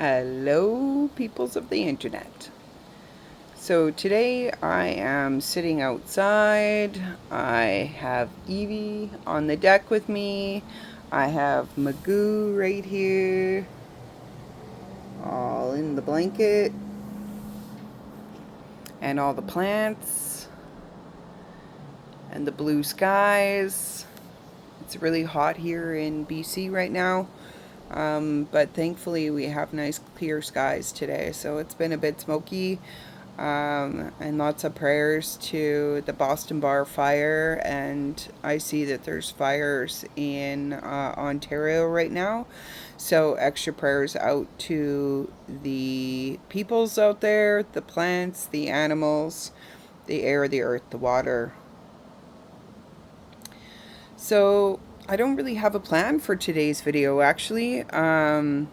Hello, peoples of the internet. So today I am sitting outside. I have Evie on the deck with me. I have Magoo right here, all in the blanket, and all the plants, and the blue skies. It's really hot here in BC right now. But thankfully we have nice clear skies today, so it's been a bit smoky, and lots of prayers to the Boston Bar fire, and I see that there's fires in Ontario right now, so extra prayers out to the peoples out there, the plants, the animals, the air, the earth, the water. So I don't really have a plan for today's video, actually. I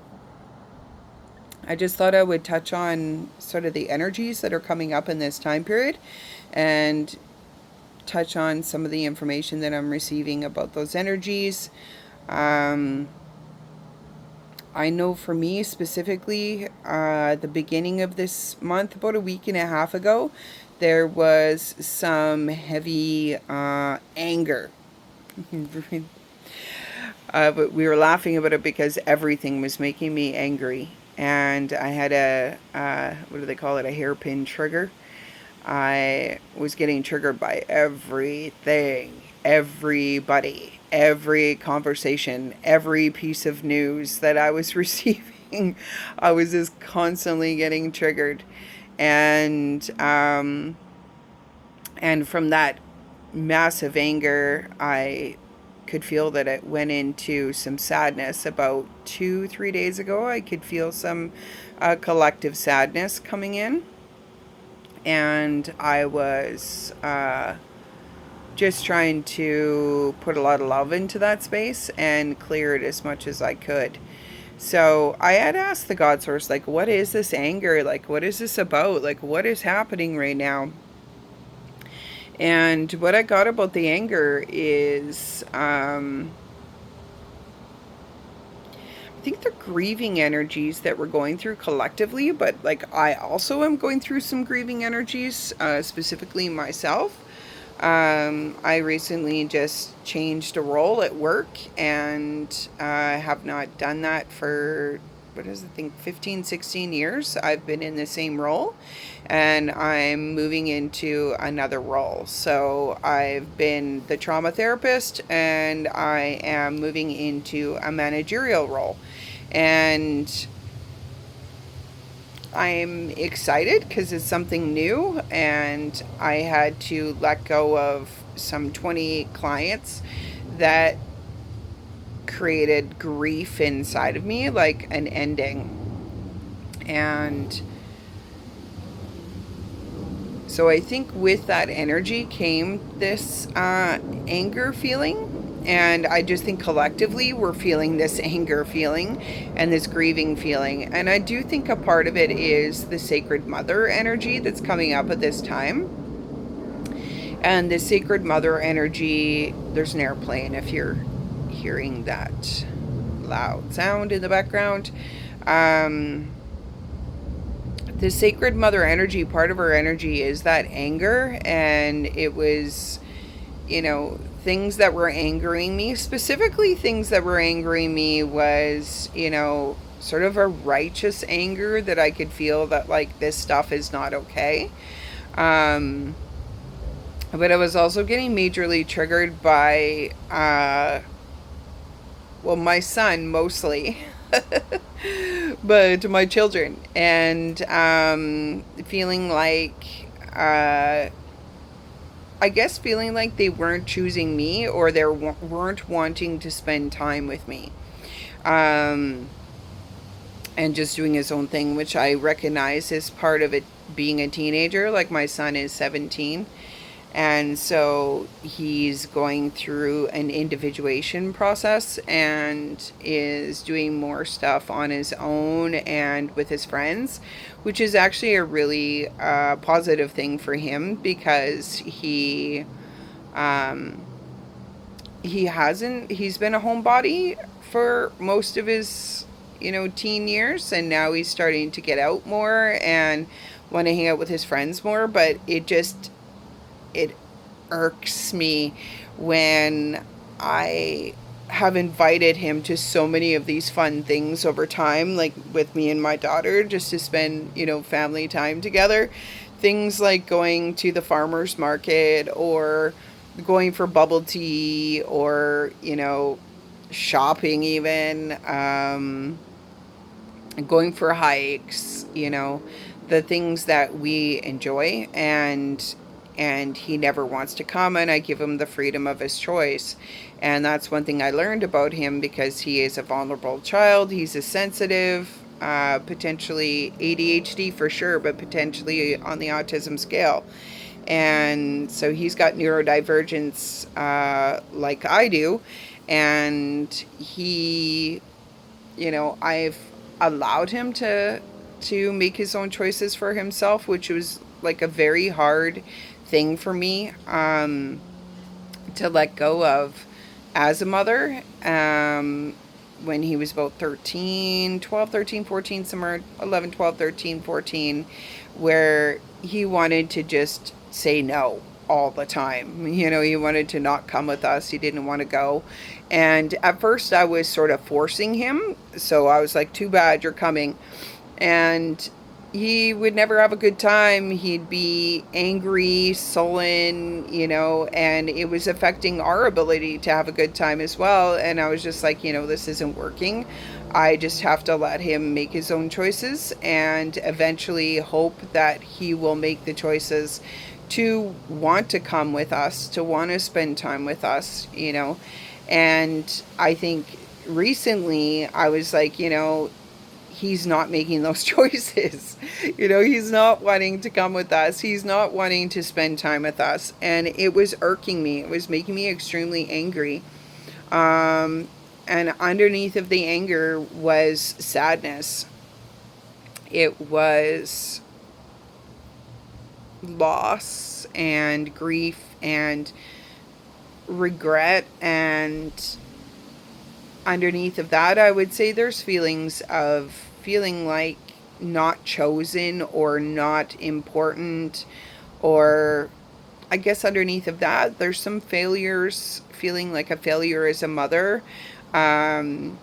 just thought I would touch on sort of the energies that are coming up in this time period and touch on some of the information that I'm receiving about those energies. I know for me specifically, the beginning of this month, about a week and a half ago, there was some heavy anger. But we were laughing about it because everything was making me angry. And I had what do they call it? A hairpin trigger. I was getting triggered by everything, everybody, every conversation, every piece of news that I was receiving. I was just constantly getting triggered. And from that massive anger, I could feel that it went into some sadness. About 2-3 days ago, I could feel some collective sadness coming in, and I was just trying to put a lot of love into that space and clear it as much as I could. So I had asked the God source, like, what is this anger? Like, what is this about? Like, what is happening right now? And what I got about the anger is, I think they're grieving energies that we're going through collectively, but like I also am going through some grieving energies, specifically myself. I recently just changed a role at work, and I have not done that for, 15, 16 years. I've been in the same role, and I'm moving into another role. So I've been the trauma therapist, and I am moving into a managerial role. And I'm excited because it's something new, and I had to let go of some 20 clients that created grief inside of me, like an ending. And so I think with that energy came this anger feeling. And I just think collectively we're feeling this anger feeling and this grieving feeling. And I do think a part of it is the Sacred Mother energy that's coming up at this time. And the Sacred Mother energy, there's an airplane if you're hearing that loud sound in the background. The Sacred Mother energy, part of her energy is that anger, and it was, things that were angering me. Specifically, things that were angering me was, sort of a righteous anger that I could feel that, like, this stuff is not okay. But I was also getting majorly triggered by, my son mostly. But my children, and feeling like, I guess feeling like they weren't choosing me, or they weren't wanting to spend time with me, and just doing his own thing, which I recognize is part of it being a teenager. Like, my son is 17, and so he's going through an individuation process and is doing more stuff on his own and with his friends, which is actually a really positive thing for him, because he's been a homebody for most of his teen years, and now he's starting to get out more and want to hang out with his friends more. But it irks me when I have invited him to so many of these fun things over time, like with me and my daughter, just to spend, family time together. Things like going to the farmer's market, or going for bubble tea, or, shopping even. Going for hikes, the things that we enjoy, and he never wants to come, and I give him the freedom of his choice. And that's one thing I learned about him, because he is a vulnerable child. He's a sensitive, potentially ADHD for sure, but potentially on the autism scale. And so he's got neurodivergence, like I do. And I've allowed him to make his own choices for himself, which was like a very hard thing for me, to let go of as a mother, when he was about 14, somewhere 11, 12, 13, 14, where he wanted to just say no all the time. He wanted to not come with us. He didn't want to go. And at first I was sort of forcing him. So I was like, too bad you're coming. And he would never have a good time. He'd be angry, sullen, and it was affecting our ability to have a good time as well. And I was just like, this isn't working. I just have to let him make his own choices, and eventually hope that he will make the choices to want to come with us, to want to spend time with us, And I think recently I was like, he's not making those choices. He's not wanting to come with us. He's not wanting to spend time with us. And it was irking me. It was making me extremely angry. And underneath of the anger was sadness. It was loss and grief and regret, and underneath of that, I would say there's feelings of feeling like not chosen or not important, or I guess underneath of that, there's some failures, feeling like a failure as a mother. And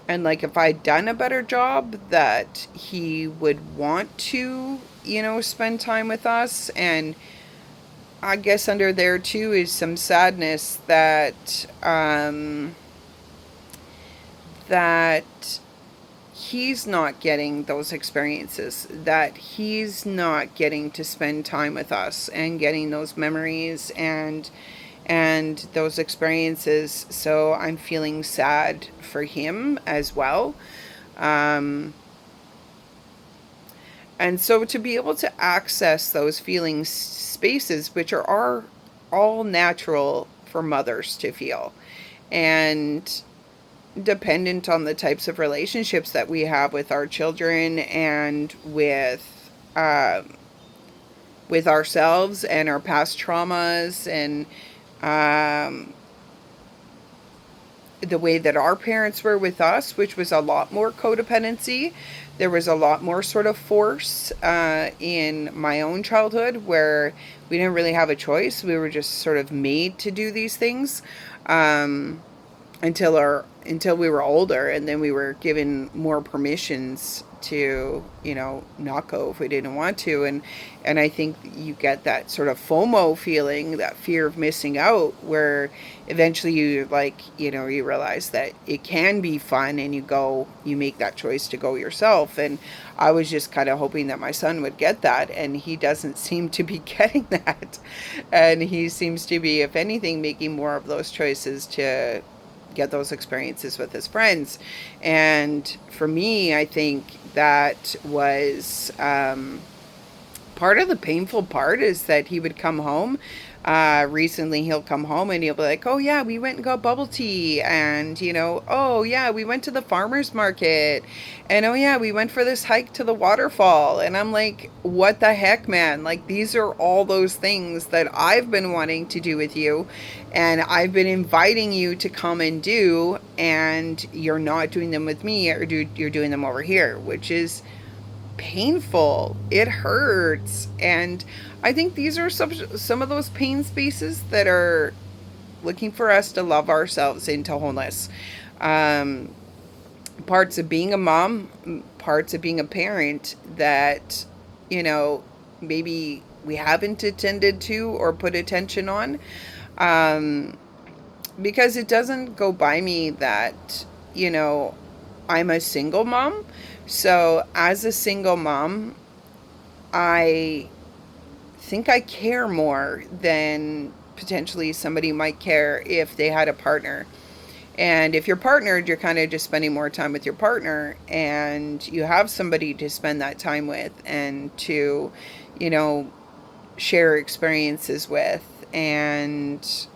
like if I'd done a better job, that he would want to, spend time with us. And I guess under there too is some sadness that that he's not getting those experiences, that he's not getting to spend time with us and getting those memories and those experiences. So I'm feeling sad for him as well. And so to be able to access those feeling spaces, which are all natural for mothers to feel, and dependent on the types of relationships that we have with our children, and with ourselves and our past traumas, and the way that our parents were with us, which was a lot more codependency. There was a lot more sort of force in my own childhood, where we didn't really have a choice. We were just sort of made to do these things, until we were older, and then we were given more permissions to, not go if we didn't want to. And I think you get that sort of FOMO feeling, that fear of missing out, where eventually you you realize that it can be fun, and you make that choice to go yourself. And I was just kind of hoping that my son would get that, and he doesn't seem to be getting that. And he seems to be, if anything, making more of those choices to get those experiences with his friends. And for me, I think that was part of the painful part is that he would come home. Recently, he'll come home and he'll be like, "Oh yeah, we went and got bubble tea, and oh yeah, we went to the farmers market, and oh yeah, we went for this hike to the waterfall." And I'm like, "What the heck, man? Like, these are all those things that I've been wanting to do with you, and I've been inviting you to come and do, and you're not doing them with me, or you're doing them over here," which is painful. It hurts. And I think these are some of those pain spaces that are looking for us to love ourselves into wholeness. Um, Parts of being a mom, parts of being a parent that, you know, maybe we haven't attended to or put attention on. Um, because it doesn't go by me that, you know, I'm a single mom. So as a single mom, I think I care more than potentially somebody might care if they had a partner. And if you're partnered, you're kind of just spending more time with your partner, and you have somebody to spend that time with and to, you know, share experiences with, and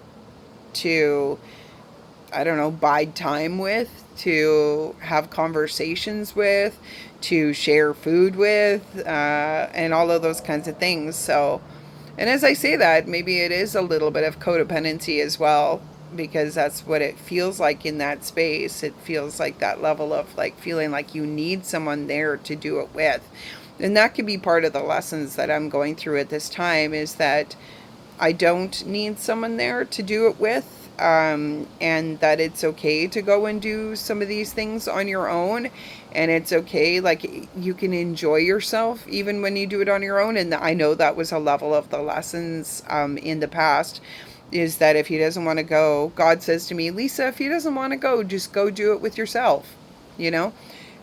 to, I don't know, bide time with, to have conversations with, to share food with, and all of those kinds of things. So, and as I say that, maybe it is a little bit of codependency as well, because that's what it feels like in that space. It feels like that level of like feeling like you need someone there to do it with. And that could be part of the lessons that I'm going through at this time, is that I don't need someone there to do it with. And that it's okay to go and do some of these things on your own. And it's okay, like, you can enjoy yourself even when you do it on your own. And I know that was a level of the lessons in the past, is that if he doesn't want to go, God says to me, Lisa, if he doesn't want to go, just go do it with yourself. You know,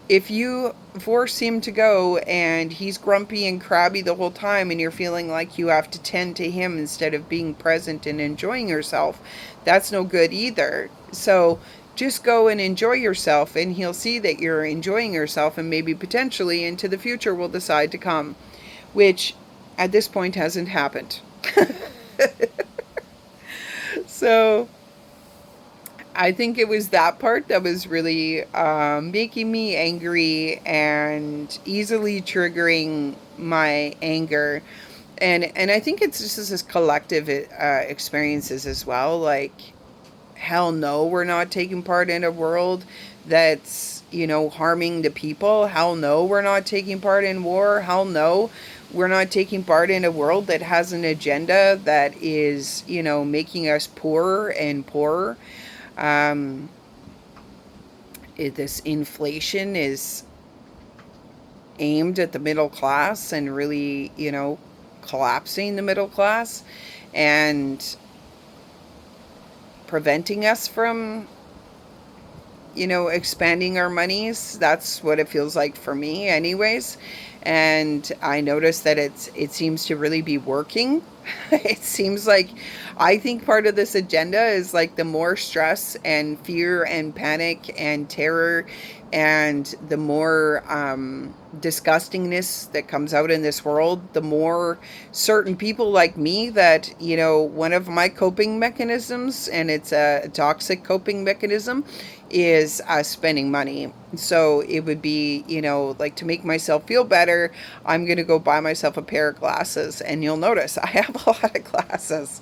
if you force him to go and he's grumpy and crabby the whole time, and you're feeling like you have to tend to him instead of being present and enjoying yourself, that's no good either. So just go and enjoy yourself, and he'll see that you're enjoying yourself, and maybe potentially into the future will decide to come, which at this point hasn't happened. So I think it was that part that was really making me angry and easily triggering my anger. And I think it's just this collective experiences as well. Like, hell no, we're not taking part in a world that's, you know, harming the people. Hell no, we're not taking part in war. Hell no, we're not taking part in a world that has an agenda that is, you know, making us poorer and poorer. Um, this inflation is aimed at the middle class and really, you know, collapsing the middle class and preventing us from, you know, expanding our monies. That's what it feels like for me anyways. And I noticed that it seems to really be working. It seems like, I think part of this agenda is like the more stress and fear and panic and terror, and the more disgustingness that comes out in this world, the more certain people like me that, you know, one of my coping mechanisms, and it's a toxic coping mechanism, is spending money. So it would be, you know, like, to make myself feel better, I'm going to go buy myself a pair of glasses. And you'll notice I have a lot of glasses.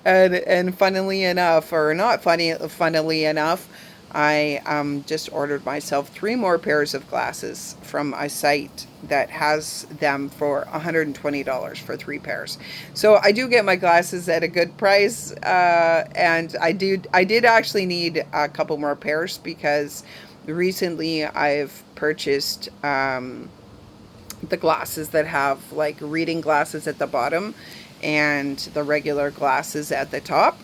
And funnily enough, or not funnily enough, I just ordered myself 3 more pairs of glasses from a site that has them for $120 for 3 pairs. So I do get my glasses at a good price, and I did actually need a couple more pairs, because recently I've purchased the glasses that have like reading glasses at the bottom and the regular glasses at the top.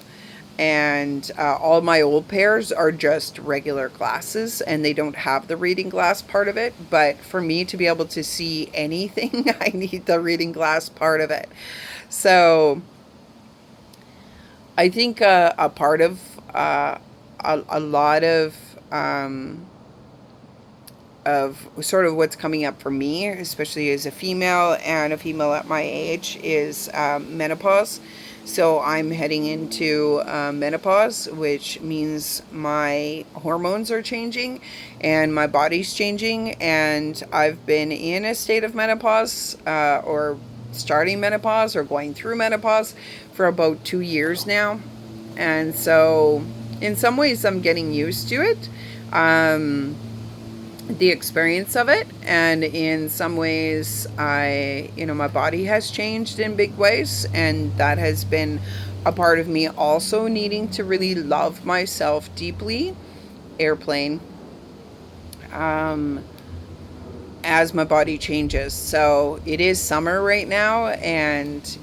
And all my old pairs are just regular glasses, and they don't have the reading glass part of it. But for me to be able to see anything, I need the reading glass part of it. So I think a part of a lot of of sort of what's coming up for me, especially as a female and a female at my age, is menopause. So I'm heading into menopause, which means my hormones are changing and my body's changing. And I've been in a state of menopause, or starting menopause or going through menopause for about 2 years now. And so in some ways, I'm getting used to it. The experience of it, and in some ways my body has changed in big ways, and that has been a part of me also needing to really love myself deeply. Airplane. um as my body changes. So it is summer right now, and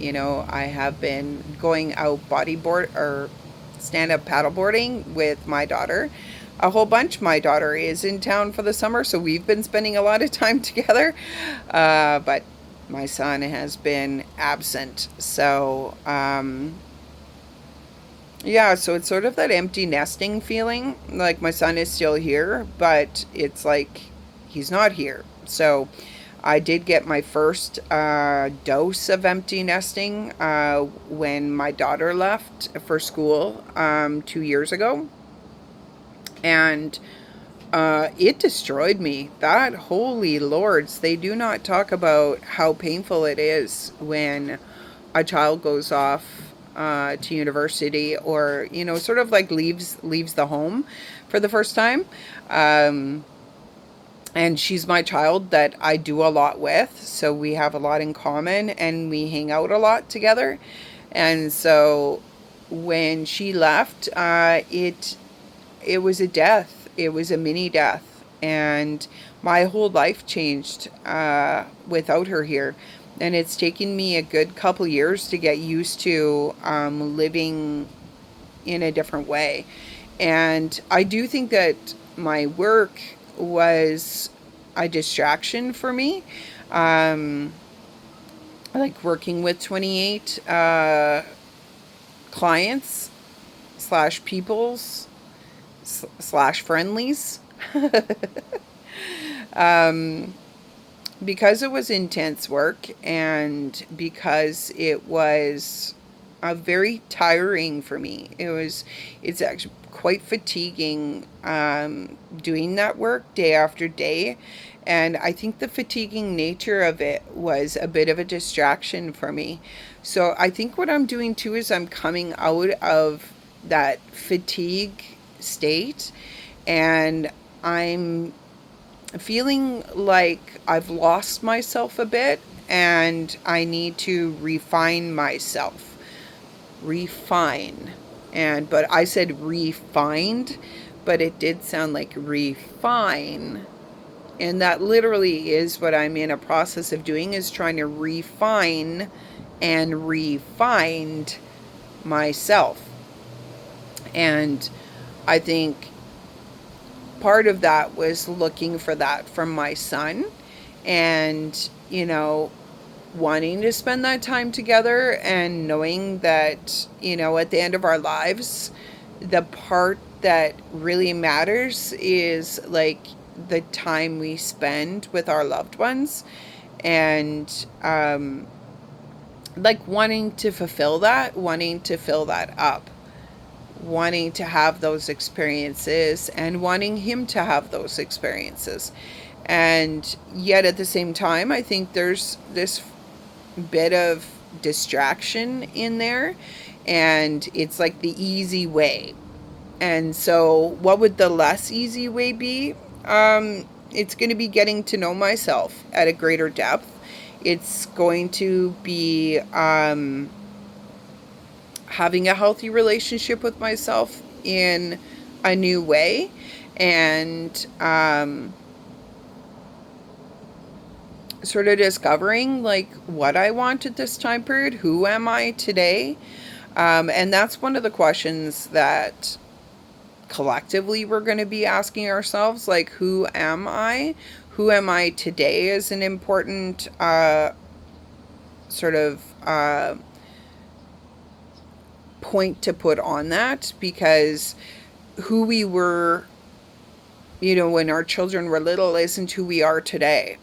I have been going out bodyboard or stand up paddleboarding with my daughter a whole bunch. My daughter is in town for the summer, so we've been spending a lot of time together. But my son has been absent. So, yeah, so it's sort of that empty nesting feeling. Like my son is still here, but it's like he's not here. So I did get my first dose of empty nesting when my daughter left for school 2 years ago. And it destroyed me. That, holy lords, they do not talk about how painful it is when a child goes off to university, or sort of like leaves the home for the first time. Um, and she's my child that I do a lot with, so we have a lot in common and we hang out a lot together. And so when she left, it was a death. It was a mini death. And my whole life changed without her here. And it's taken me a good couple years to get used to living in a different way. And I do think that my work was a distraction for me. Um, like working with 28 clients slash peoples slash friendlies. um, because it was intense work, and because it was very tiring for me. It's actually quite fatiguing doing that work day after day. And I think the fatiguing nature of it was a bit of a distraction for me. So I think what I'm doing too is I'm coming out of that fatigue state, and I'm feeling like I've lost myself a bit, and I need to refine myself. Refine. But I said refined, but it did sound like refine. And that literally is what I'm in a process of doing, is trying to refine and refind myself. And I think part of that was looking for that from my son, and wanting to spend that time together, and knowing that at the end of our lives, the part that really matters is like the time we spend with our loved ones. And like wanting to fulfill that, wanting to fill that up, wanting to have those experiences, and wanting him to have those experiences. And yet at the same time, I think there's this bit of distraction in there, and it's like the easy way. And so what would the less easy way be? It's going to be getting to know myself at a greater depth. It's going to be having a healthy relationship with myself in a new way, and sort of discovering like what I want at this time period. Who am I today? And that's one of the questions that collectively we're going to be asking ourselves, like, who am I? Who am I today is an important sort of point to put on that, because who we were when our children were little isn't who we are today.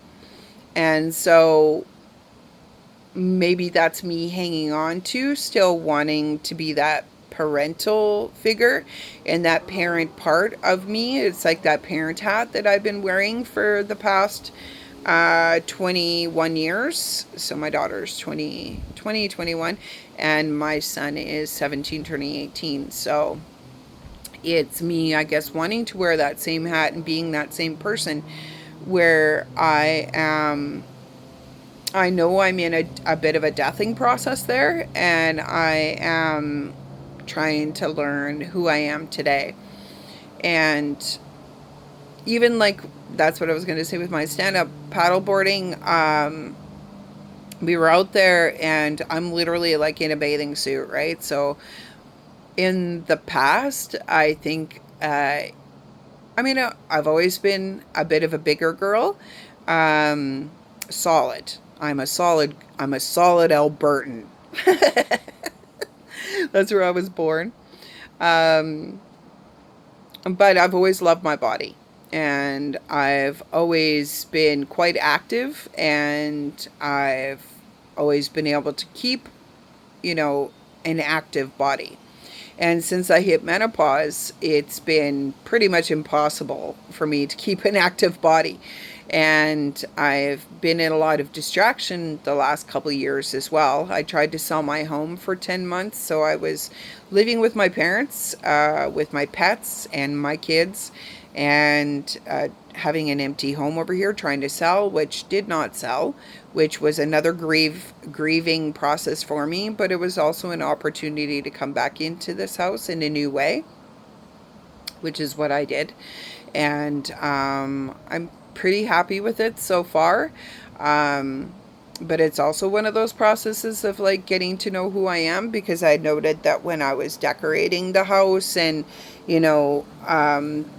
And so maybe that's me hanging on to, still wanting to be that parental figure and that parent part of me. It's like that parent hat that I've been wearing for the past 21 years. So my daughter's 21, and my son is 17, turning 18. So it's me, I guess, wanting to wear that same hat and being that same person where I know I'm in a bit of a deathing process there, and I am trying to learn who I am today. And even like, that's what I was going to say with my stand up paddleboarding. We were out there, and I'm literally like in a bathing suit, right? So in the past, I think, I've always been a bit of a bigger girl. Um, Solid. I'm a solid Albertan. That's where I was born. Um, but I've always loved my body. And I've always been quite active, and I've always been able to keep, an active body. And since I hit menopause, it's been pretty much impossible for me to keep an active body. And I've been in a lot of distraction the last couple of years as well. I tried to sell my home for 10 months. So I was living with my parents, with my pets and my kids, and having an empty home over here trying to sell, which did not sell, which was another grieving process for me. But it was also an opportunity to come back into this house in a new way, which is what I did. And I'm pretty happy with it so far. Um, but it's also one of those processes of like getting to know who I am, because I noted that when I was decorating the house and,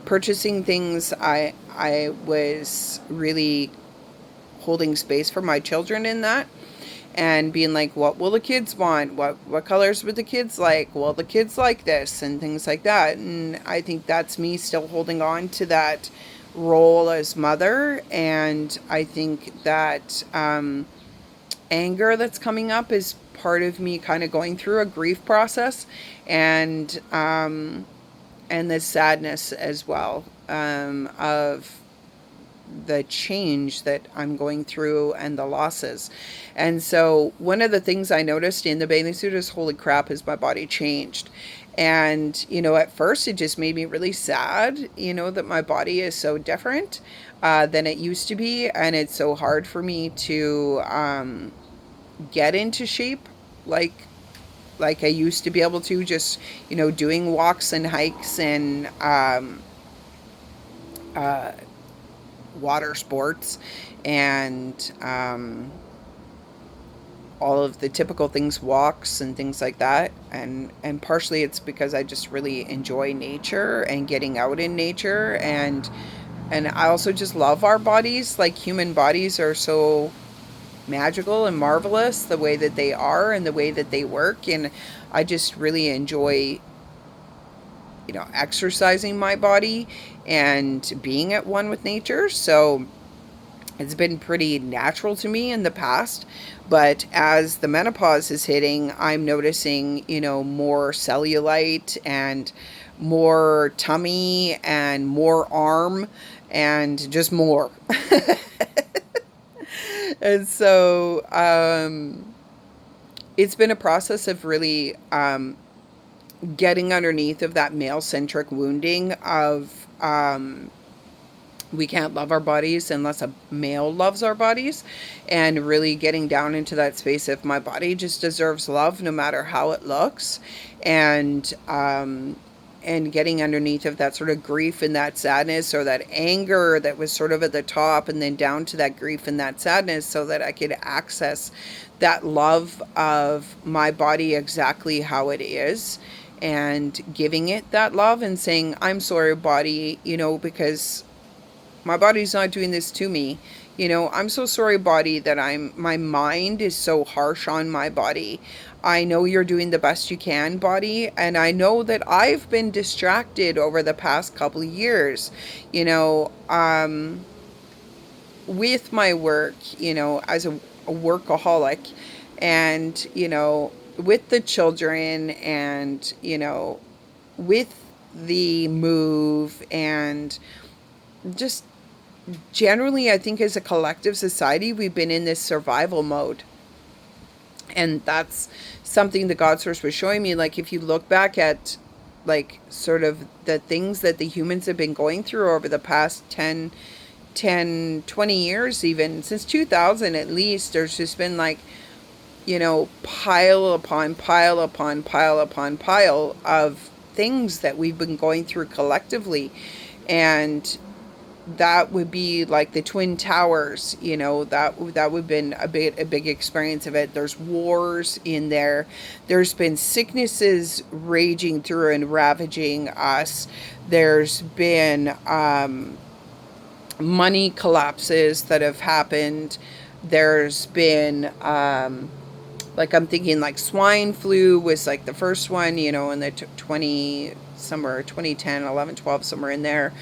purchasing things, I was really holding space for my children in that, and being like, what will the kids want? What colors would the kids like? Well, the kids like this, and things like that. And I think that's me still holding on to that role as mother. And I think that anger that's coming up is part of me kind of going through a grief process, and the sadness as well, of the change that I'm going through and the losses. And so one of the things I noticed in the bathing suit is, holy crap, has my body changed? And, at first it just made me really sad, that my body is so different than it used to be. And it's so hard for me to get into shape like I used to be able to, just, doing walks and hikes and uh, water sports, and all of the typical things, walks and things like that. And partially it's because I just really enjoy nature and getting out in nature, and I also just love our bodies. Like, human bodies are so magical and marvelous, the way that they are and the way that they work. And I just really enjoy, exercising my body and being at one with nature. So it's been pretty natural to me in the past. But as the menopause is hitting, I'm noticing, more cellulite and more tummy and more arm and just more. And so it's been a process of really getting underneath of that male-centric wounding of we can't love our bodies unless a male loves our bodies, and really getting down into that space of, my body just deserves love no matter how it looks. And getting underneath of that sort of grief and that sadness, or that anger that was sort of at the top, and then down to that grief and that sadness, so that I could access that love of my body exactly how it is, and giving it that love and saying, I'm sorry, body, because my body's not doing this to me. I'm so sorry, body, that my mind is so harsh on my body. I know you're doing the best you can, body. And I know that I've been distracted over the past couple of years, you know, with my work, you know, as a workaholic, and, you know, with the children, and, you know, with the move, and just generally, I think as a collective society, we've been in this survival mode. And that's something the God source was showing me. Like, if you look back at, like, sort of the things that the humans have been going through over the past 20 years, even since 2000 at least, there's just been, like, you know, pile upon pile upon pile upon pile of things that we've been going through collectively. And that would be like the Twin Towers, you know, that would have been a big experience of it. There's wars in there. There's been sicknesses raging through and ravaging us. There's been money collapses that have happened. There's been like, I'm thinking like swine flu was like the first one, you know, in the 20 somewhere 2010, 11, 12, somewhere in there.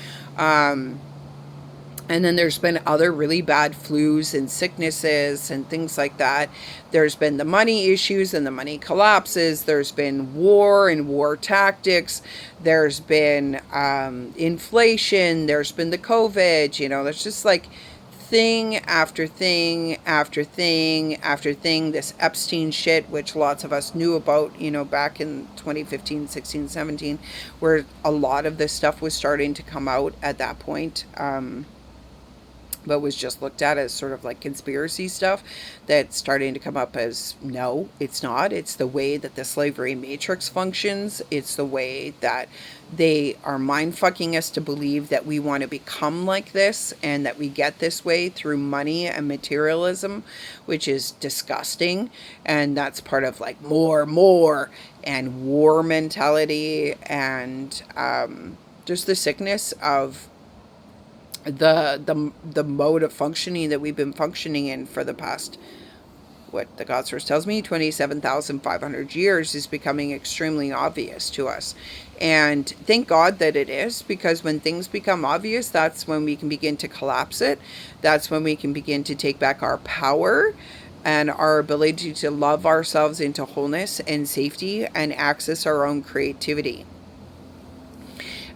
And then there's been other really bad flus and sicknesses and things like that. There's been the money issues and the money collapses. There's been war and war tactics. There's been inflation. There's been the COVID. You know, there's just like thing after thing after thing after thing. This Epstein shit, which lots of us knew about, you know, back in 2015, 16, 17, where a lot of this stuff was starting to come out at that point. But was just looked at as sort of like conspiracy stuff that's starting to come up as, no, it's not. It's the way that the slavery matrix functions. It's the way that they are mind fucking us to believe that we want to become like this, and that we get this way through money and materialism, which is disgusting. And that's part of like more and war mentality, and just the sickness of the mode of functioning that we've been functioning in for the past, what the God source tells me, 27,500 years, is becoming extremely obvious to us. And thank God that it is, because when things become obvious, that's when we can begin to collapse it. That's when we can begin to take back our power and our ability to love ourselves into wholeness and safety and access our own creativity.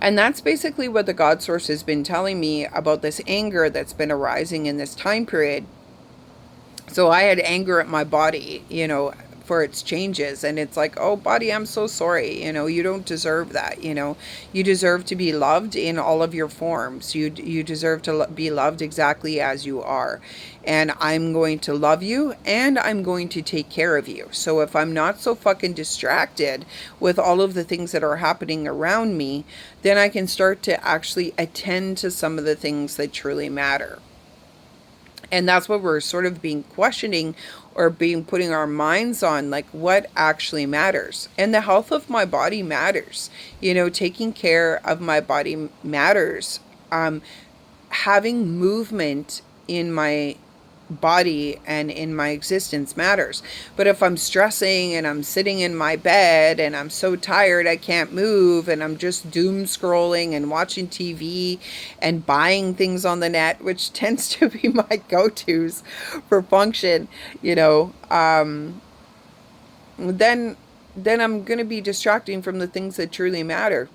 And that's basically what the God source has been telling me about this anger that's been arising in this time period. So I had anger at my body, you know, for its changes. And it's like, oh, body, I'm so sorry. You know, you don't deserve that. You know, you deserve to be loved in all of your forms. You deserve to be loved exactly as you are. And I'm going to love you, and I'm going to take care of you. So if I'm not so fucking distracted with all of the things that are happening around me, then I can start to actually attend to some of the things that truly matter. And that's what we're sort of being questioning, or being putting our minds on, like, what actually matters. And the health of my body matters. You know, taking care of my body matters. Having movement in my body and in my existence matters. But if I'm stressing and I'm sitting in my bed and I'm so tired I can't move, and I'm just doom scrolling and watching TV and buying things on the net, which tends to be my go-tos for function, you know, then I'm going to be distracting from the things that truly matter.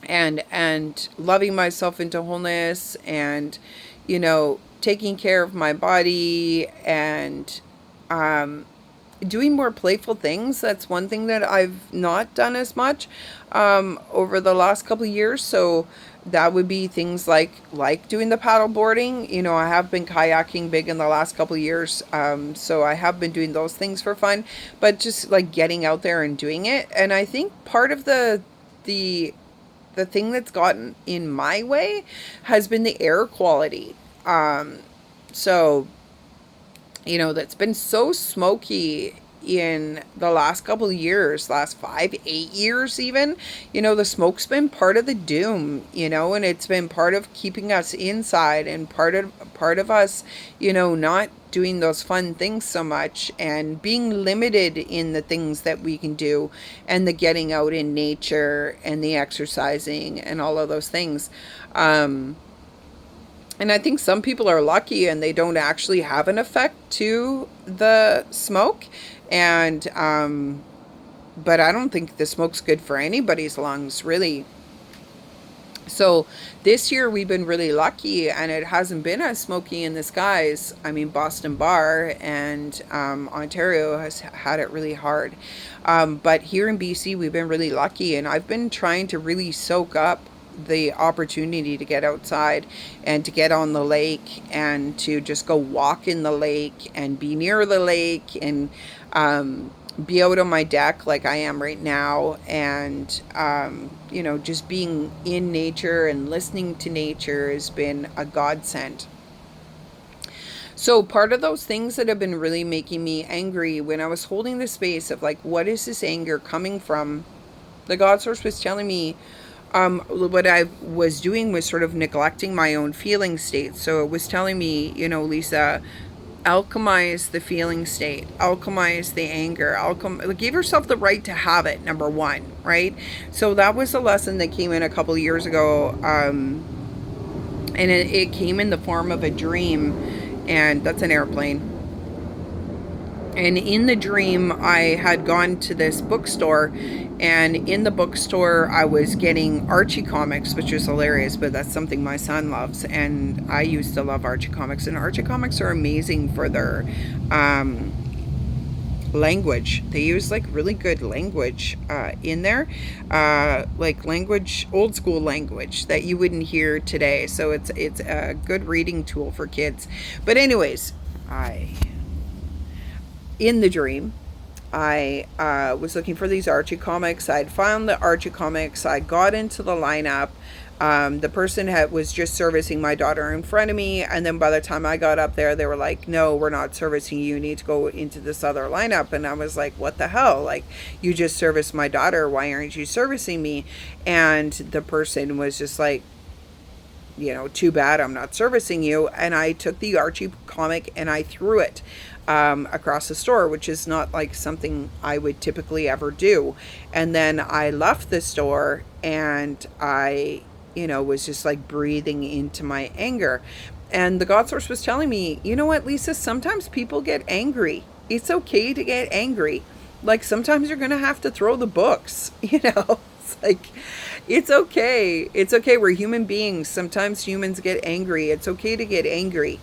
And loving myself into wholeness, and, you know, taking care of my body, and doing more playful things. That's one thing that I've not done as much over the last couple of years. So that would be things like doing the paddle boarding. You know, I have been kayaking big in the last couple of years. So I have been doing those things for fun, but just like getting out there and doing it. And I think part of the thing that's gotten in my way has been the air quality. So, you know, that's been so smoky in the last couple of years, last 5, 8 years even, the smoke's been part of the doom, and it's been part of keeping us inside, and part of us, not doing those fun things so much, and being limited in the things that we can do, and the getting out in nature and the exercising and all of those things. And I think some people are lucky and they don't actually have an effect to the smoke. And, but I don't think the smoke's good for anybody's lungs, really. So this year we've been really lucky, and it hasn't been as smoky in the skies. I mean, Boston Bar and Ontario has had it really hard. But here in BC, we've been really lucky, and I've been trying to really soak up the opportunity to get outside and to get on the lake and to just go walk in the lake and be near the lake, and be out on my deck like I am right now, and just being in nature and listening to nature has been a godsend. So part of those things that have been really making me angry, when I was holding the space of like, what is this anger coming from, the God source was telling me, what I was doing was sort of neglecting my own feeling state. So it was telling me, Lisa, alchemize the feeling state, alchemize the anger, give yourself the right to have it, number one, right? So that was a lesson that came in a couple of years ago, and it came in the form of a dream, and that's an airplane. And in the dream, I had gone to this bookstore, and in the bookstore, I was getting Archie comics, which is hilarious, but that's something my son loves. And I used to love Archie comics, and Archie comics are amazing for their language. They use like really good language in there, like language, old school language that you wouldn't hear today. So it's a good reading tool for kids. But anyways, in the dream, I was looking for these Archie comics. I'd found the Archie comics. I got into the lineup. The person was just servicing my daughter in front of me. And then by the time I got up there, they were like, no, we're not servicing you. You need to go into this other lineup. And I was like, what the hell? Like, you just serviced my daughter. Why aren't you servicing me? And the person was just like, too bad, I'm not servicing you. And I took the Archie comic and I threw it across the store, which is not like something I would typically ever do. And then I left the store, and I, was just like breathing into my anger. And the God source was telling me, you know what, Lisa, sometimes people get angry. It's okay to get angry. Like, sometimes you're going to have to throw the books, It's like, it's okay. It's okay. We're human beings. Sometimes humans get angry. It's okay to get angry.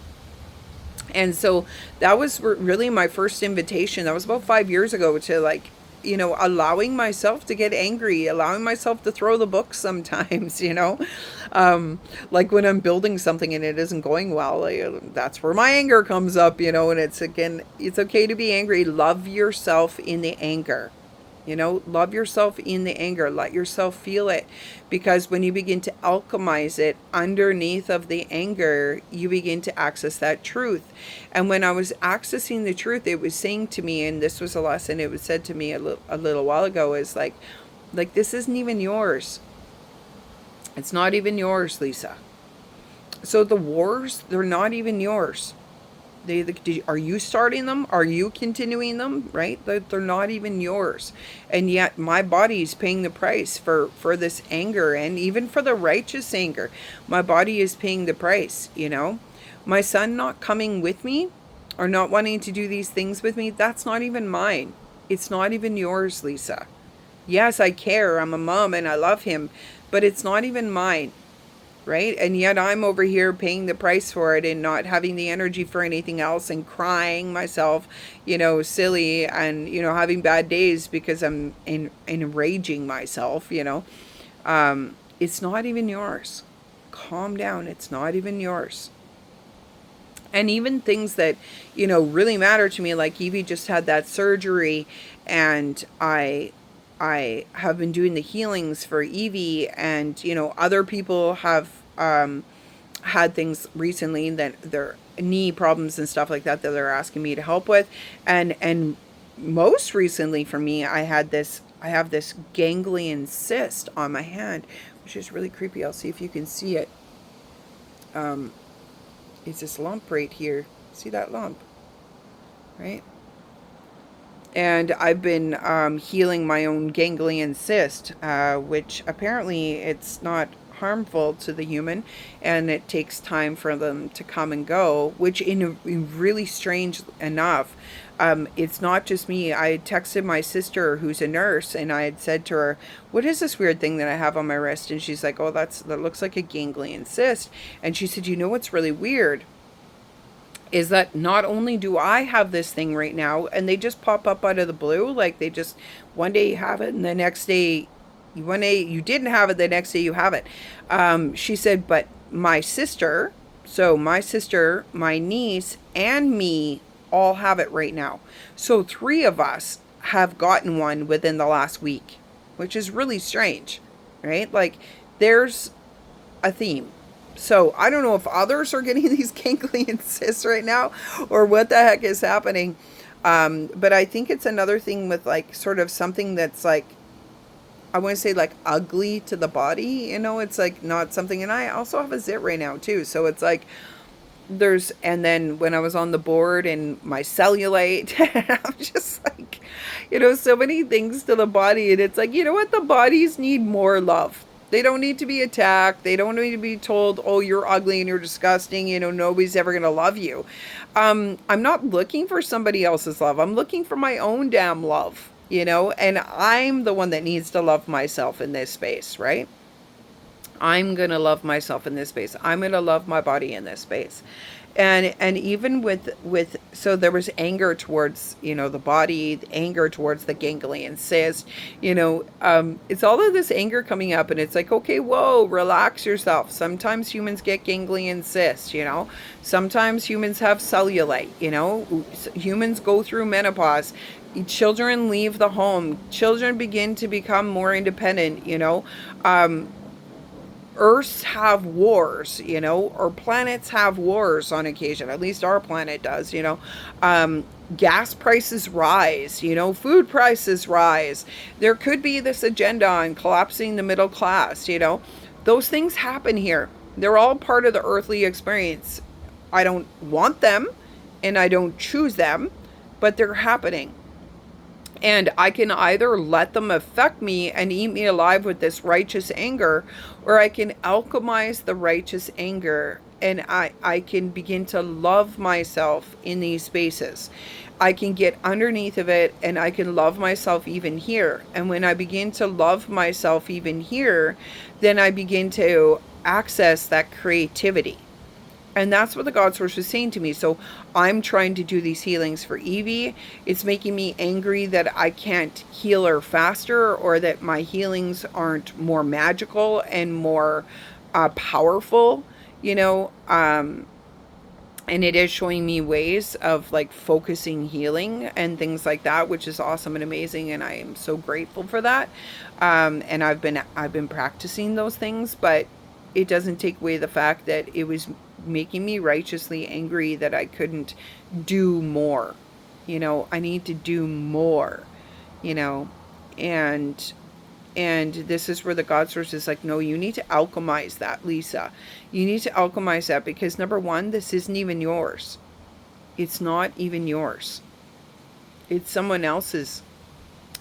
And so that was really my first invitation. That was about 5 years ago, to like, allowing myself to get angry, allowing myself to throw the book sometimes, like when I'm building something and it isn't going well, that's where my anger comes up, and it's okay to be angry. Love yourself in the anger. Love yourself in the anger. Let yourself feel it. Because when you begin to alchemize it underneath of the anger, you begin to access that truth. And when I was accessing the truth, it was saying to me, and this was a lesson, it was said to me a little while ago, is like, this isn't even yours. It's not even yours, Lisa. So the wars, they're not even yours. Are you starting them? Are you continuing them? Right? They're not even yours. And yet my body is paying the price for this anger, and even for the righteous anger. My body is paying the price, My son not coming with me, or not wanting to do these things with me, that's not even mine. It's not even yours, Lisa. Yes, I care. I'm a mom and I love him, but it's not even mine. Right? And yet I'm over here paying the price for it, and not having the energy for anything else, and crying myself, silly, and, having bad days because I'm enraging myself, It's not even yours. Calm down. It's not even yours. And even things that, really matter to me, like Evie just had that surgery, and I have been doing the healings for Evie, and, other people have had things recently, that their knee problems and stuff like that they're asking me to help with. And most recently for me, I have this ganglion cyst on my hand, which is really creepy. I'll see if you can see it. It's this lump right here. See that lump? Right? And I've been healing my own ganglion cyst, which apparently it's not harmful to the human, and it takes time for them to come and go, which in really strange enough, it's not just me. I had texted my sister who's a nurse, and I had said to her, what is this weird thing that I have on my wrist? And she's like, oh, that looks like a ganglion cyst. And she said, you know what's really weird is that not only do I have this thing right now, and they just pop up out of the blue, like they just, one day you have it and the next day, one day you didn't have it, the next day you have it. She said, but my sister, my niece, and me all have it right now. So 3 of us have gotten one within the last week, which is really strange, right? Like there's a theme. So I don't know if others are getting these ganglion cysts right now or what the heck is happening. But I think it's another thing with like sort of something that's like, I want to say like ugly to the body, you know, it's like not something. And I also have a zit right now too. So it's like and then when I was on the board and my cellulite, I'm just like, you know, so many things to the body. And it's like, you know what? The bodies need more love. They don't need to be attacked. They don't need to be told, oh, you're ugly and you're disgusting. You know, nobody's ever going to love you. I'm not looking for somebody else's love. I'm looking for my own damn love, you know, and I'm the one that needs to love myself in this space, right? I'm going to love myself in this space. I'm going to love my body in this space. And even with so there was anger towards, you know, the body, anger towards the ganglion cyst, you know, it's all of this anger coming up, and it's like, okay, whoa, relax yourself. Sometimes humans get ganglion cysts, you know, sometimes humans have cellulite, you know, humans go through menopause, children leave the home, children begin to become more independent, you know, Earths have wars, you know, or planets have wars on occasion. At least our planet does, you know. Gas prices rise, you know, food prices rise. There could be this agenda on collapsing the middle class, you know. Those things happen here. They're all part of the earthly experience. I don't want them and I don't choose them, but they're happening. And I can either let them affect me and eat me alive with this righteous anger, or I can alchemize the righteous anger and I can begin to love myself in these spaces. I can get underneath of it and I can love myself even here. And when I begin to love myself even here, then I begin to access that creativity. And that's what the God source was saying to me. So I'm trying to do these healings for Evie. It's making me angry that I can't heal her faster, or that my healings aren't more magical and more powerful, you know. And it is showing me ways of like focusing healing and things like that, which is awesome and amazing. And I am so grateful for that. And I've been practicing those things, but it doesn't take away the fact that it was making me righteously angry that I couldn't do more. You know, I need to do more, you know, and this is where the God source is like, no, you need to alchemize that, Lisa. You need to alchemize that, because number one, this isn't even yours. It's not even yours. It's someone else's.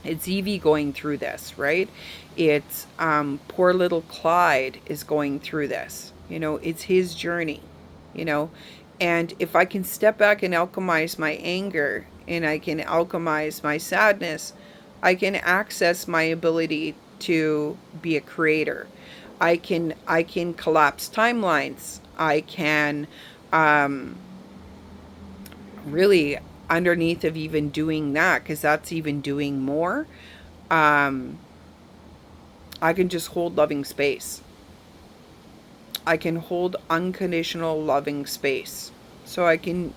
It's Evie going through this, right? It's poor little Clyde is going through this. You know, it's his journey, you know. And if I can step back and alchemize my anger, and I can alchemize my sadness, I can access my ability to be a creator. I can collapse timelines. I can really, underneath of even doing that, because that's even doing more, I can just hold loving space. I can hold unconditional loving space. So I can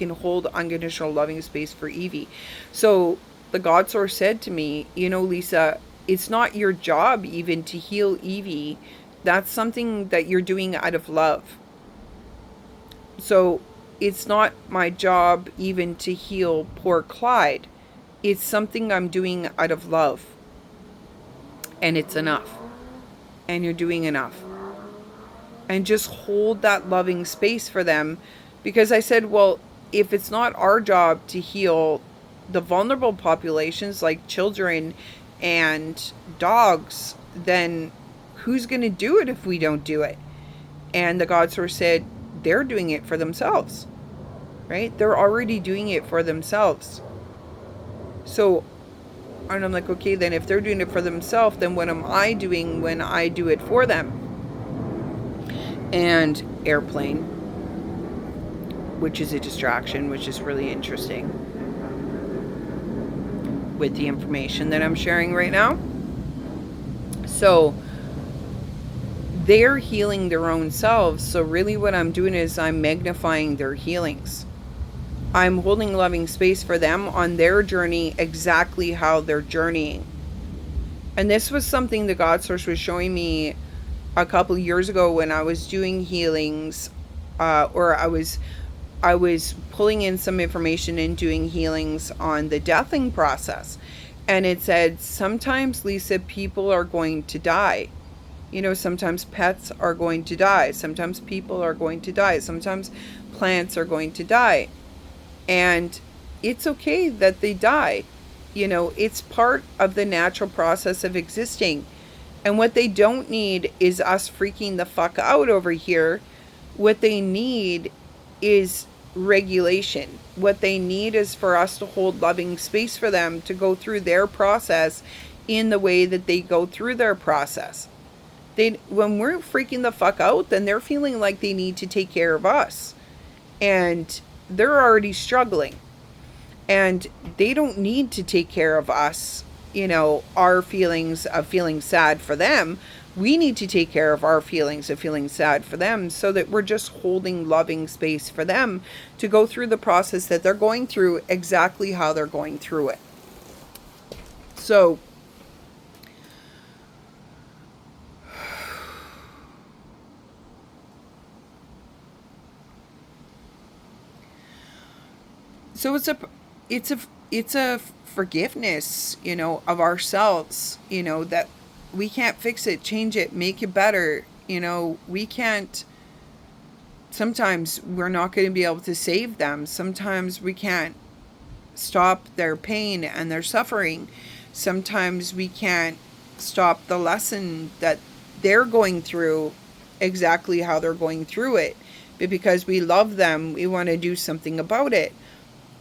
hold unconditional loving space for Evie. So the God source said to me, you know, Lisa, it's not your job even to heal Evie. That's something that you're doing out of love. So it's not my job even to heal poor Clyde. It's something I'm doing out of love. And it's enough. And you're doing enough. And just hold that loving space for them. Because I said, well, if it's not our job to heal the vulnerable populations like children and dogs, then who's going to do it if we don't do it? And the God Source said, they're doing it for themselves, right? They're already doing it for themselves. So, and I'm like, okay, then if they're doing it for themselves, then what am I doing when I do it for them? And airplane, which is a distraction, which is really interesting with the information that I'm sharing right now. So they're healing their own selves. So really what I'm doing is I'm magnifying their healings. I'm holding loving space for them on their journey, exactly how they're journeying. And this was something the God Source was showing me a couple of years ago when I was doing healings, or I was pulling in some information and doing healings on the deathing process. And it said, sometimes, Lisa, people are going to die. You know, sometimes pets are going to die. Sometimes people are going to die. Sometimes plants are going to die. And it's okay that they die. You know, it's part of the natural process of existing. And what they don't need is us freaking the fuck out over here. What they need is regulation. What they need is for us to hold loving space for them to go through their process in the way that they go through their process. When we're freaking the fuck out, then they're feeling like they need to take care of us. And they're already struggling. And they don't need to take care of us, you know, our feelings of feeling sad for them. We need to take care of our feelings of feeling sad for them, so that we're just holding loving space for them to go through the process that they're going through, exactly how they're going through it. So it's a forgiveness, you know, of ourselves, you know, that we can't fix it, change it, make it better. You know, we can't, sometimes we're not going to be able to save them. Sometimes we can't stop their pain and their suffering. Sometimes we can't stop the lesson that they're going through, exactly how they're going through it. But because we love them, we want to do something about it.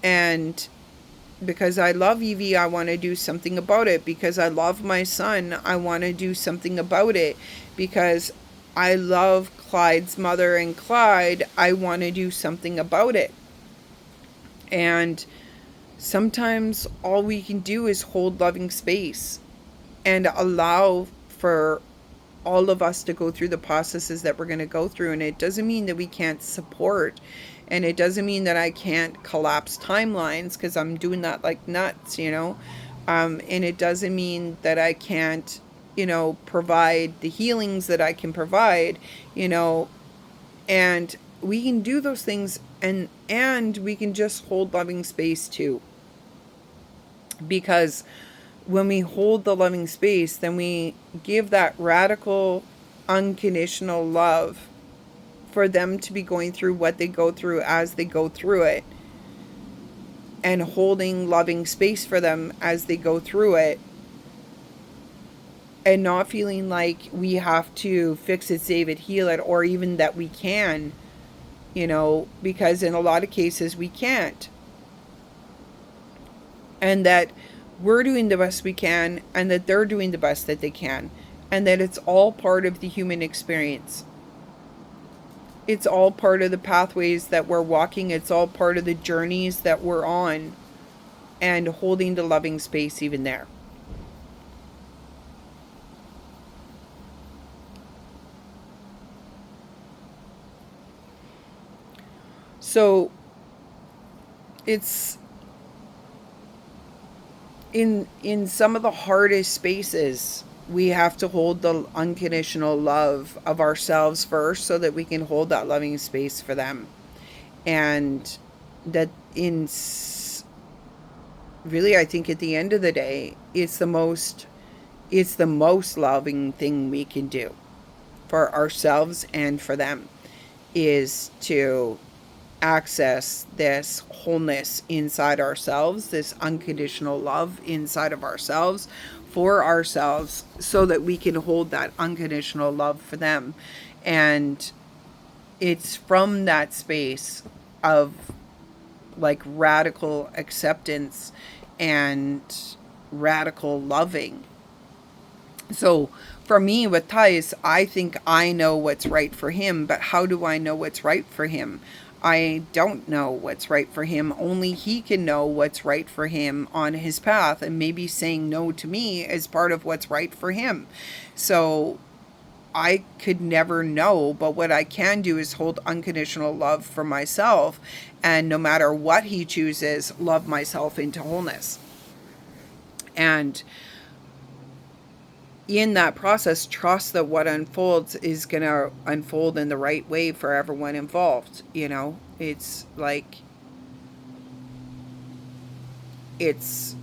And because I love Evie, I want to do something about it. Because I love my son, I want to do something about it. Because I love Clyde's mother and Clyde, I want to do something about it. And sometimes all we can do is hold loving space and allow for all of us to go through the processes that we're going to go through. And it doesn't mean that we can't support. And it doesn't mean that I can't collapse timelines, because I'm doing that like nuts, you know. And it doesn't mean that I can't, you know, provide the healings that I can provide, you know. And we can do those things, and we can just hold loving space too. Because when we hold the loving space, then we give that radical, unconditional love for them to be going through what they go through as they go through it, and holding loving space for them as they go through it, and not feeling like we have to fix it, save it, heal it, or even that we can, you know, because in a lot of cases we can't. And that we're doing the best we can, and that they're doing the best that they can, and that it's all part of the human experience. It's all part of the pathways that we're walking. It's all part of the journeys that we're on, and holding the loving space even there. So it's in some of the hardest spaces, we have to hold the unconditional love of ourselves first, so that we can hold that loving space for them. And that really, I think at the end of the day, it's the most loving thing we can do for ourselves and for them, is to access this wholeness inside ourselves, this unconditional love inside of ourselves for ourselves, so that we can hold that unconditional love for them. And it's from that space of like radical acceptance and radical loving. So for me with Thais, I think I know what's right for him, but how do I know what's right for him? I don't know what's right for him. Only he can know what's right for him on his path, and maybe saying no to me is part of what's right for him. So I could never know, but what I can do is hold unconditional love for myself, and no matter what he chooses, love myself into wholeness. And in that process, trust that what unfolds is going to unfold in the right way for everyone involved. You know, it's like, it's,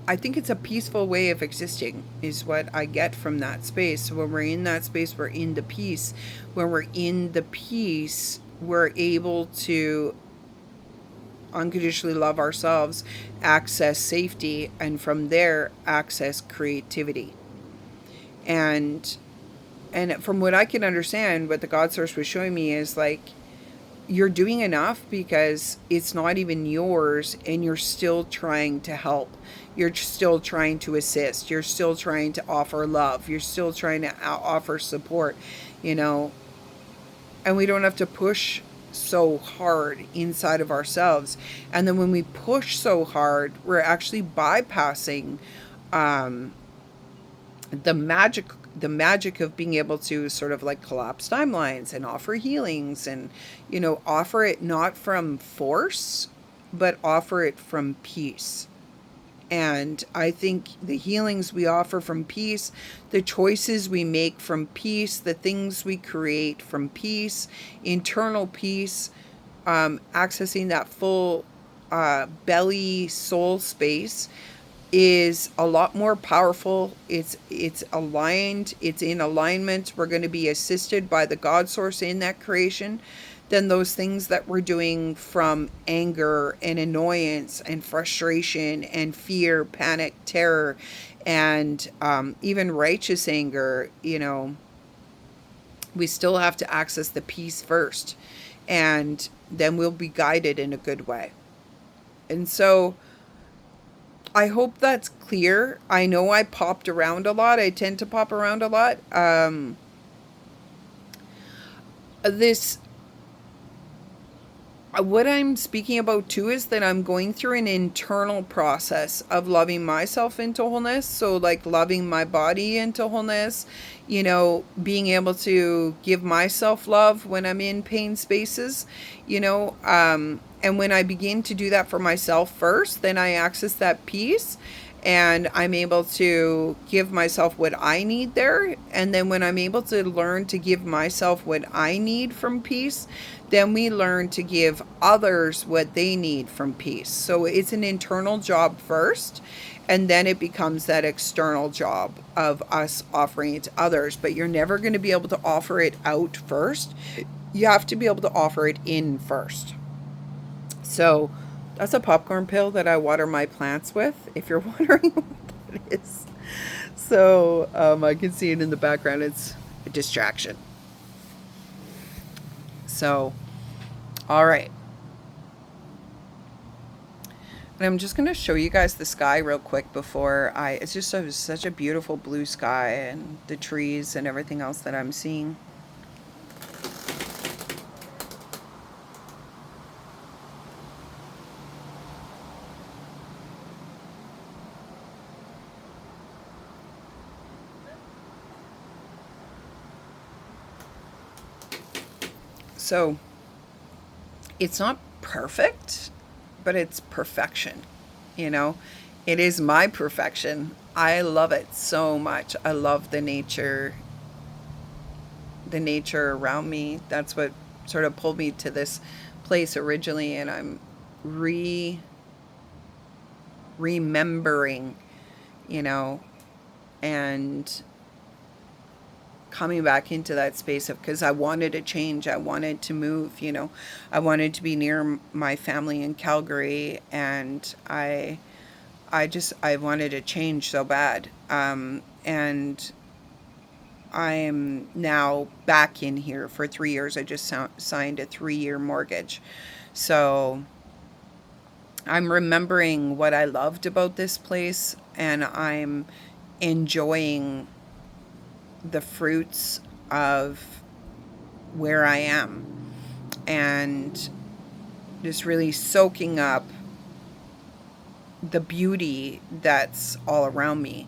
I think it's a peaceful way of existing, is what I get from that space. When we're in that space, we're in the peace. When we're in the peace, we're able to unconditionally love ourselves, access safety, and from there access creativity. And from what I can understand, what the God source was showing me is like, you're doing enough because it's not even yours, and you're still trying to help. You're still trying to assist. You're still trying to offer love. You're still trying to offer support, you know. And we don't have to push so hard inside of ourselves. And then when we push so hard, we're actually bypassing um, the magic of being able to sort of like collapse timelines and offer healings, and you know, offer it not from force, but offer it from peace. And I think the healings we offer from peace, the choices we make from peace, the things we create from peace, internal peace, accessing that full belly soul space, is a lot more powerful. It's aligned. It's in alignment. We're going to be assisted by the God source in that creation than those things that we're doing from anger and annoyance and frustration and fear, panic, terror, and even righteous anger. You know, we still have to access the peace first, and then we'll be guided in a good way. And so I hope that's clear. I know I popped around a lot. I tend to pop around a lot. This What I'm speaking about too is that I'm going through an internal process of loving myself into wholeness. So like loving my body into wholeness, you know, being able to give myself love when I'm in pain spaces, you know, and when I begin to do that for myself first, then I access that peace, and I'm able to give myself what I need there. And then when I'm able to learn to give myself what I need from peace, then we learn to give others what they need from peace. So it's an internal job first, and then it becomes that external job of us offering it to others. But you're never going to be able to offer it out first. You have to be able to offer it in first. So that's a popcorn pill that I water my plants with, if you're wondering what that is. So I can see it in the background. It's a distraction. So, all right. And I'm just going to show you guys the sky real quick before it's just such a beautiful blue sky, and the trees and everything else that I'm seeing. So it's not perfect, but it's perfection. You know, it is my perfection. I love it so much. I love the nature around me. That's what sort of pulled me to this place originally, and I'm remembering, you know, and coming back into that space of, because I wanted a change. I wanted to move, you know. I wanted to be near my family in Calgary, and I wanted a change so bad. And I'm now back in here for 3 years. I just signed a 3-year mortgage. So I'm remembering what I loved about this place, and I'm enjoying the fruits of where I am, and just really soaking up the beauty that's all around me,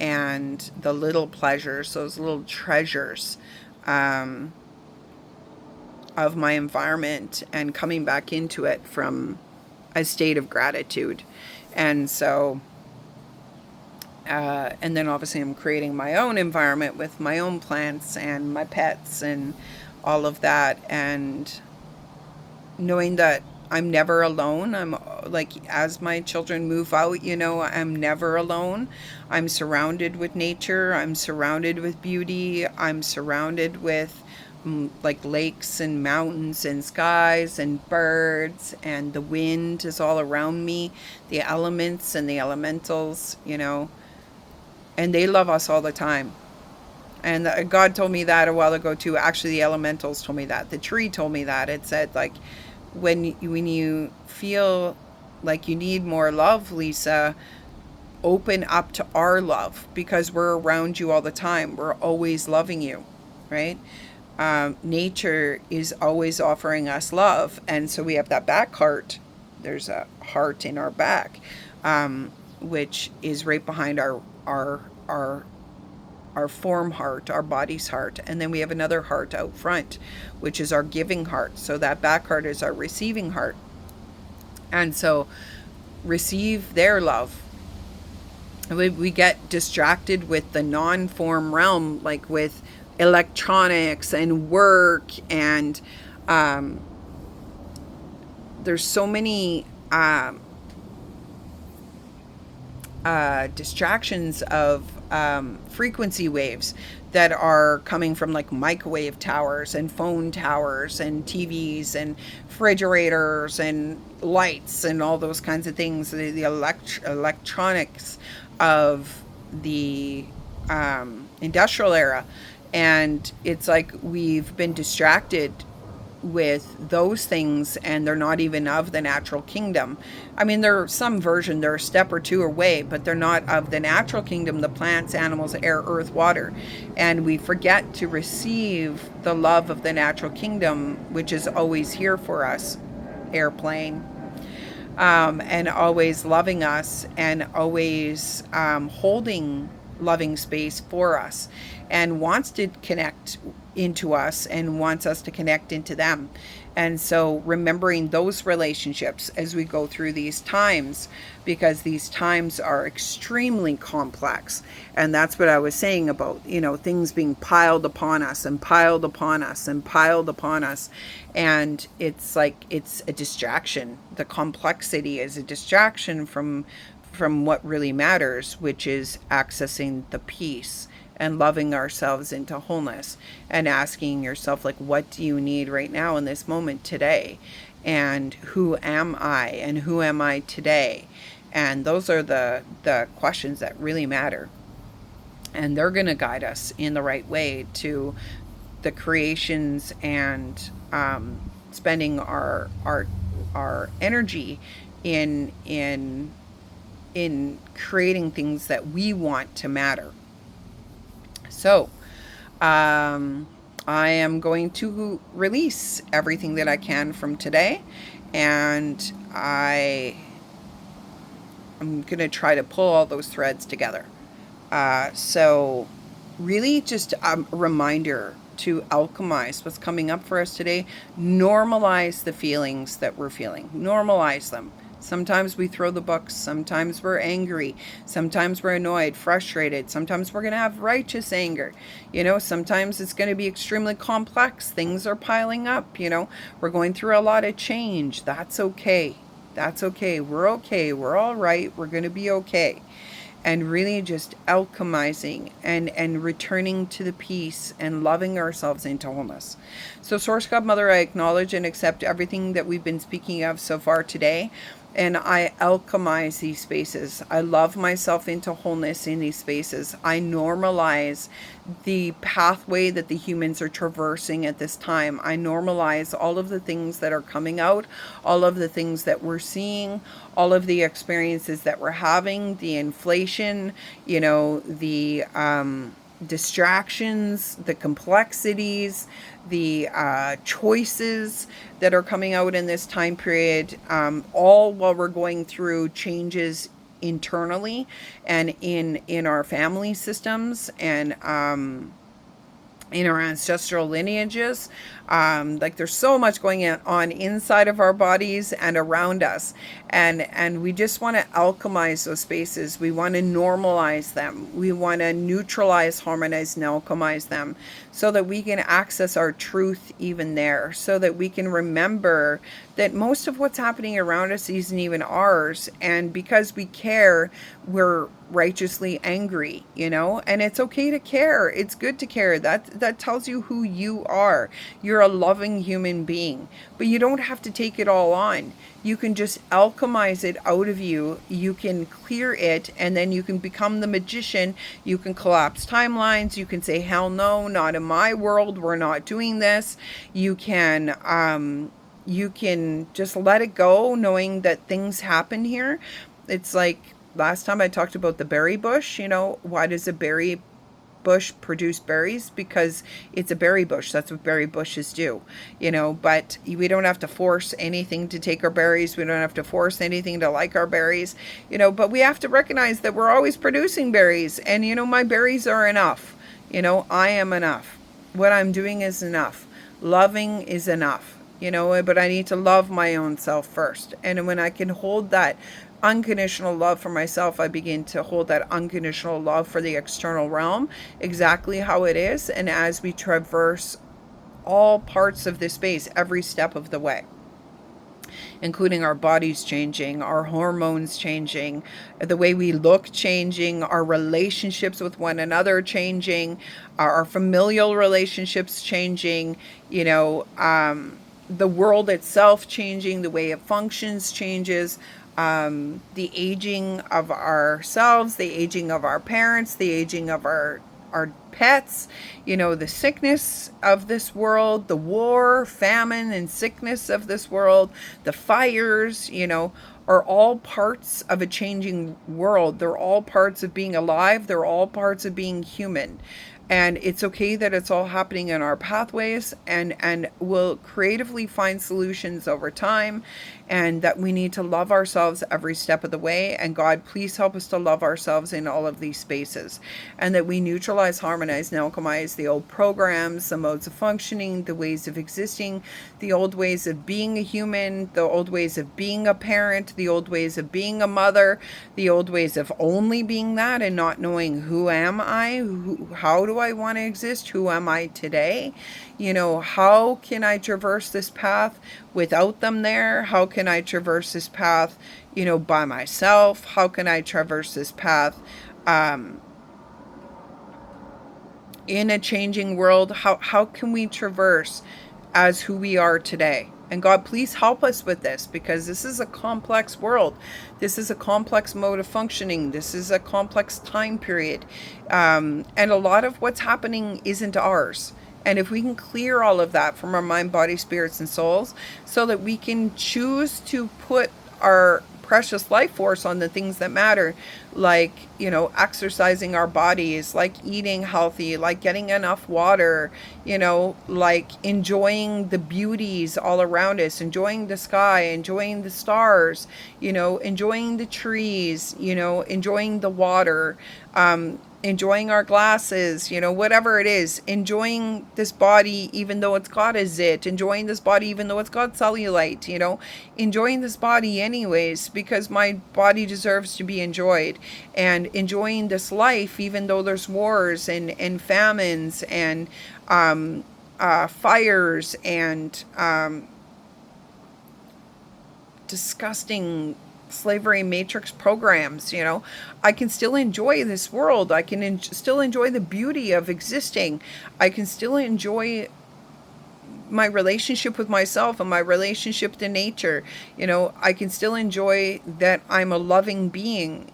and the little pleasures, those little treasures, um, of my environment, and coming back into it from a state of gratitude. And so, and then obviously I'm creating my own environment with my own plants and my pets and all of that. And knowing that I'm never alone. I'm like, as my children move out, you know, I'm never alone. I'm surrounded with nature. I'm surrounded with beauty. I'm surrounded with like lakes and mountains and skies and birds, and the wind is all around me, the elements and the elementals, you know, and they love us all the time. And God told me that a while ago too. Actually, the elementals told me that. The tree told me that. It said, like, when you feel like you need more love, Lisa, open up to our love, because we're around you all the time. We're always loving you, right? Nature is always offering us love. And so we have that back heart. There's a heart in our back, which is right behind our form heart, our body's heart. And then we have another heart out front, which is our giving heart. So that back heart is our receiving heart. And so receive their love. We get distracted with the non-form realm, like with electronics and work, and there's so many distractions of frequency waves that are coming from like microwave towers and phone towers and TVs and refrigerators and lights and all those kinds of things, the electronics of the industrial era. And it's like we've been distracted with those things, and they're not even of the natural kingdom. I mean, they're some version, they're a step or two away, but they're not of the natural kingdom, the plants, animals, air, earth, water. And we forget to receive the love of the natural kingdom, which is always here for us, airplane, and always loving us, and always holding loving space for us, and wants to connect into us and wants us to connect into them. And so remembering those relationships as we go through these times, because these times are extremely complex. And that's what I was saying about, you know, things being piled upon us and piled upon us and piled upon us. And it's like, it's a distraction. The complexity is a distraction from what really matters, which is accessing the peace and loving ourselves into wholeness, and asking yourself, like, what do you need right now in this moment today? And who am I? And who am I today? And those are the questions that really matter. And they're going to guide us in the right way to the creations, and spending our energy in creating things that we want to matter. So, I am going to release everything that I can from today, and I'm going to try to pull all those threads together. So really just a reminder to alchemize what's coming up for us today. Normalize the feelings that we're feeling. Normalize them. Sometimes we throw the books. Sometimes we're angry. Sometimes we're annoyed, frustrated. Sometimes we're going to have righteous anger. Sometimes it's going to be extremely complex. Things are piling up. We're going through a lot of change. That's okay. That's okay. We're okay. We're all right. We're going to be okay. And really just alchemizing and returning to the peace and loving ourselves into wholeness. So, Source God Mother, I acknowledge and accept everything that we've been speaking of so far today. And I alchemize these spaces. I love myself into wholeness in these spaces. I normalize the pathway that the humans are traversing at this time. I normalize all of the things that are coming out, all of the things that we're seeing, all of the experiences that we're having, the inflation, the distractions, the complexities, the choices that are coming out in this time period, all while we're going through changes internally and in our family systems and in our ancestral lineages. Like there's so much going on inside of our bodies and around us. And we just want to alchemize those spaces. We want to normalize them. We want to neutralize, harmonize, and alchemize them so that we can access our truth even there, so that we can remember that most of what's happening around us isn't even ours. And because we care, we're righteously angry, and it's okay to care. It's good to care. That tells you who you are. You're a loving human being, but you don't have to take it all on. You can just alchemize it out of you. You can clear it, and then you can become the magician. You can collapse timelines. You can say, hell no, not in my world. We're not doing this. You can just let it go, knowing that things happen here. It's like last time I talked about the berry bush. Why does a berry bush produce berries? Because it's a berry bush. That's what berry bushes do. But we don't have to force anything to take our berries. We don't have to force anything to like our berries. But we have to recognize that we're always producing berries. And my berries are enough. I am enough. What I'm doing is enough. Loving is enough. But I need to love my own self first. And when I can hold that unconditional love for myself, I begin to hold that unconditional love for the external realm exactly how it is. And as we traverse all parts of this space, every step of the way, including our bodies changing, our hormones changing, the way we look changing, our relationships with one another changing, our familial relationships changing, the world itself changing, the way it functions changes, the aging of ourselves, the aging of our parents, the aging of our pets, the sickness of this world, the war, famine, and sickness of this world, the fires, are all parts of a changing world. They're all parts of being alive. They're all parts of being human. And it's okay that it's all happening in our pathways, and we'll creatively find solutions over time, and that we need to love ourselves every step of the way. And God, please help us to love ourselves in all of these spaces, and that we neutralize, harmonize, and alchemize the old programs, the modes of functioning, the ways of existing, the old ways of being a human, the old ways of being a parent, the old ways of being a mother, the old ways of only being that and not knowing who am I, how do I want to exist, who am I today, how can I traverse this path without them there, how can I traverse this path, by myself, how can I traverse this path in a changing world, how can we traverse as who we are today. And God, please help us with this, because this is a complex world. This is a complex mode of functioning. This is a complex time period. And a lot of what's happening isn't ours. And if we can clear all of that from our mind, body, spirits, and souls, so that we can choose to put our precious life force on the things that matter, like, exercising our bodies, like eating healthy, like getting enough water, like enjoying the beauties all around us, enjoying the sky, enjoying the stars, enjoying the trees, enjoying the water, enjoying our glasses, whatever it is, enjoying this body even though it's got a zit, enjoying this body even though it's got cellulite, enjoying this body anyways because my body deserves to be enjoyed, and enjoying this life even though there's wars and famines and fires and disgusting slavery matrix programs. I can still enjoy this world. I can still enjoy the beauty of existing. I can still enjoy my relationship with myself and my relationship to nature. I can still enjoy that I'm a loving being.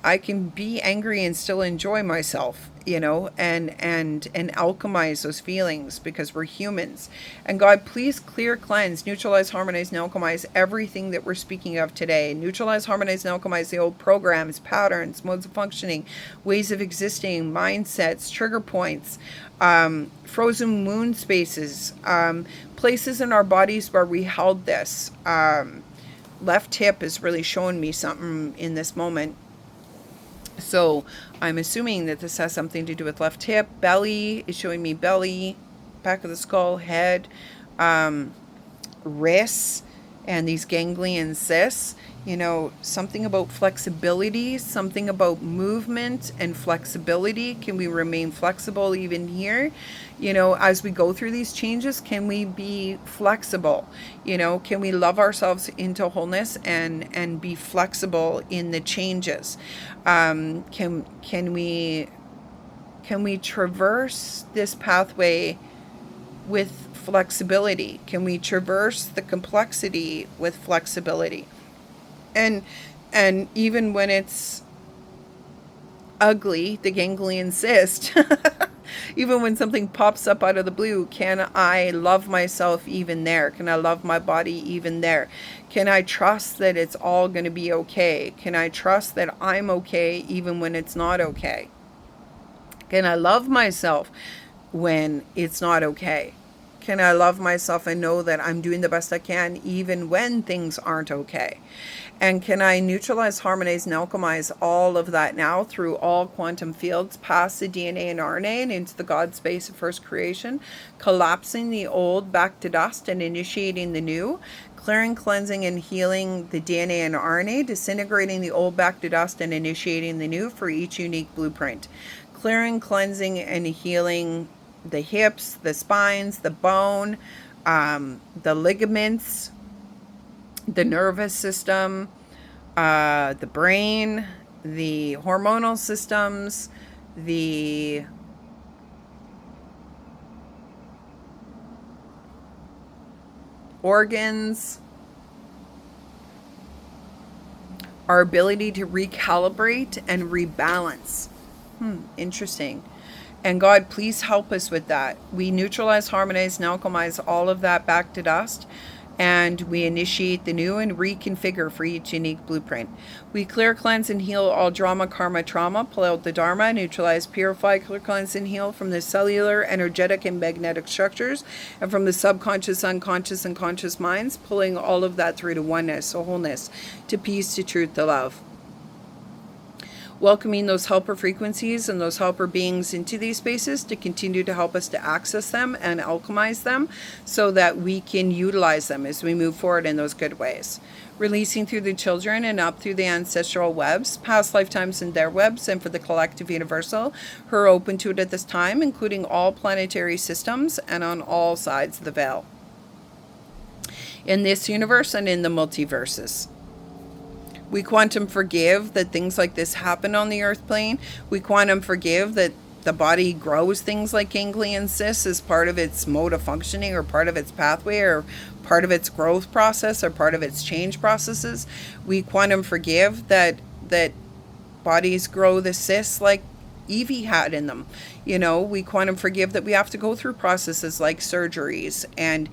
I can be angry and still enjoy myself, and alchemize those feelings because we're humans. And God, please clear, cleanse, neutralize, harmonize, and alchemize everything that we're speaking of today. Neutralize, harmonize, and alchemize the old programs, patterns, modes of functioning, ways of existing, mindsets, trigger points, frozen wound spaces, places in our bodies where we held this. Left hip is really showing me something in this moment. So I'm assuming that this has something to do with left hip. Belly is showing me belly, back of the skull, head, wrists, and these ganglion cysts. Something about flexibility, something about movement and flexibility. Can we remain flexible even here? As we go through these changes, can we be flexible? Can we love ourselves into wholeness and be flexible in the changes? Can we traverse this pathway with flexibility? Can we traverse the complexity with flexibility? And even when it's ugly, the ganglion cyst, even when something pops up out of the blue, can I love myself even there? Can I love my body even there? Can I trust that it's all going to be okay? Can I trust that I'm okay even when it's not okay? Can I love myself when it's not okay? Can I love myself and know that I'm doing the best I can even when things aren't okay? And can I neutralize, harmonize, and alchemize all of that now through all quantum fields, past the DNA and RNA and into the God space of first creation, collapsing the old back to dust and initiating the new, clearing, cleansing, and healing the DNA and RNA, disintegrating the old back to dust and initiating the new for each unique blueprint, clearing, cleansing, and healing the hips, the spines, the bone, the ligaments, the nervous system, the brain, the hormonal systems, the organs, our ability to recalibrate and rebalance. Interesting. And God, please help us with that. We neutralize, harmonize, and alchemize all of that back to dust. And we initiate the new and reconfigure for each unique blueprint. We clear, cleanse, and heal all drama, karma, trauma. Pull out the dharma, neutralize, purify, clear, cleanse, and heal from the cellular, energetic, and magnetic structures, and from the subconscious, unconscious, and conscious minds, pulling all of that through to oneness, to wholeness, to peace, to truth, to love. Welcoming those helper frequencies and those helper beings into these spaces to continue to help us to access them and alchemize them so that we can utilize them as we move forward in those good ways. Releasing through the children and up through the ancestral webs, past lifetimes and their webs, and for the collective universal who are open to it at this time, including all planetary systems and on all sides of the veil. In this universe and in the multiverses. We quantum forgive that things like this happen on the earth plane. We quantum forgive that the body grows things like ganglion cysts as part of its mode of functioning or part of its pathway or part of its growth process or part of its change processes. We quantum forgive that bodies grow the cysts like Evie had in them. We quantum forgive that we have to go through processes like surgeries and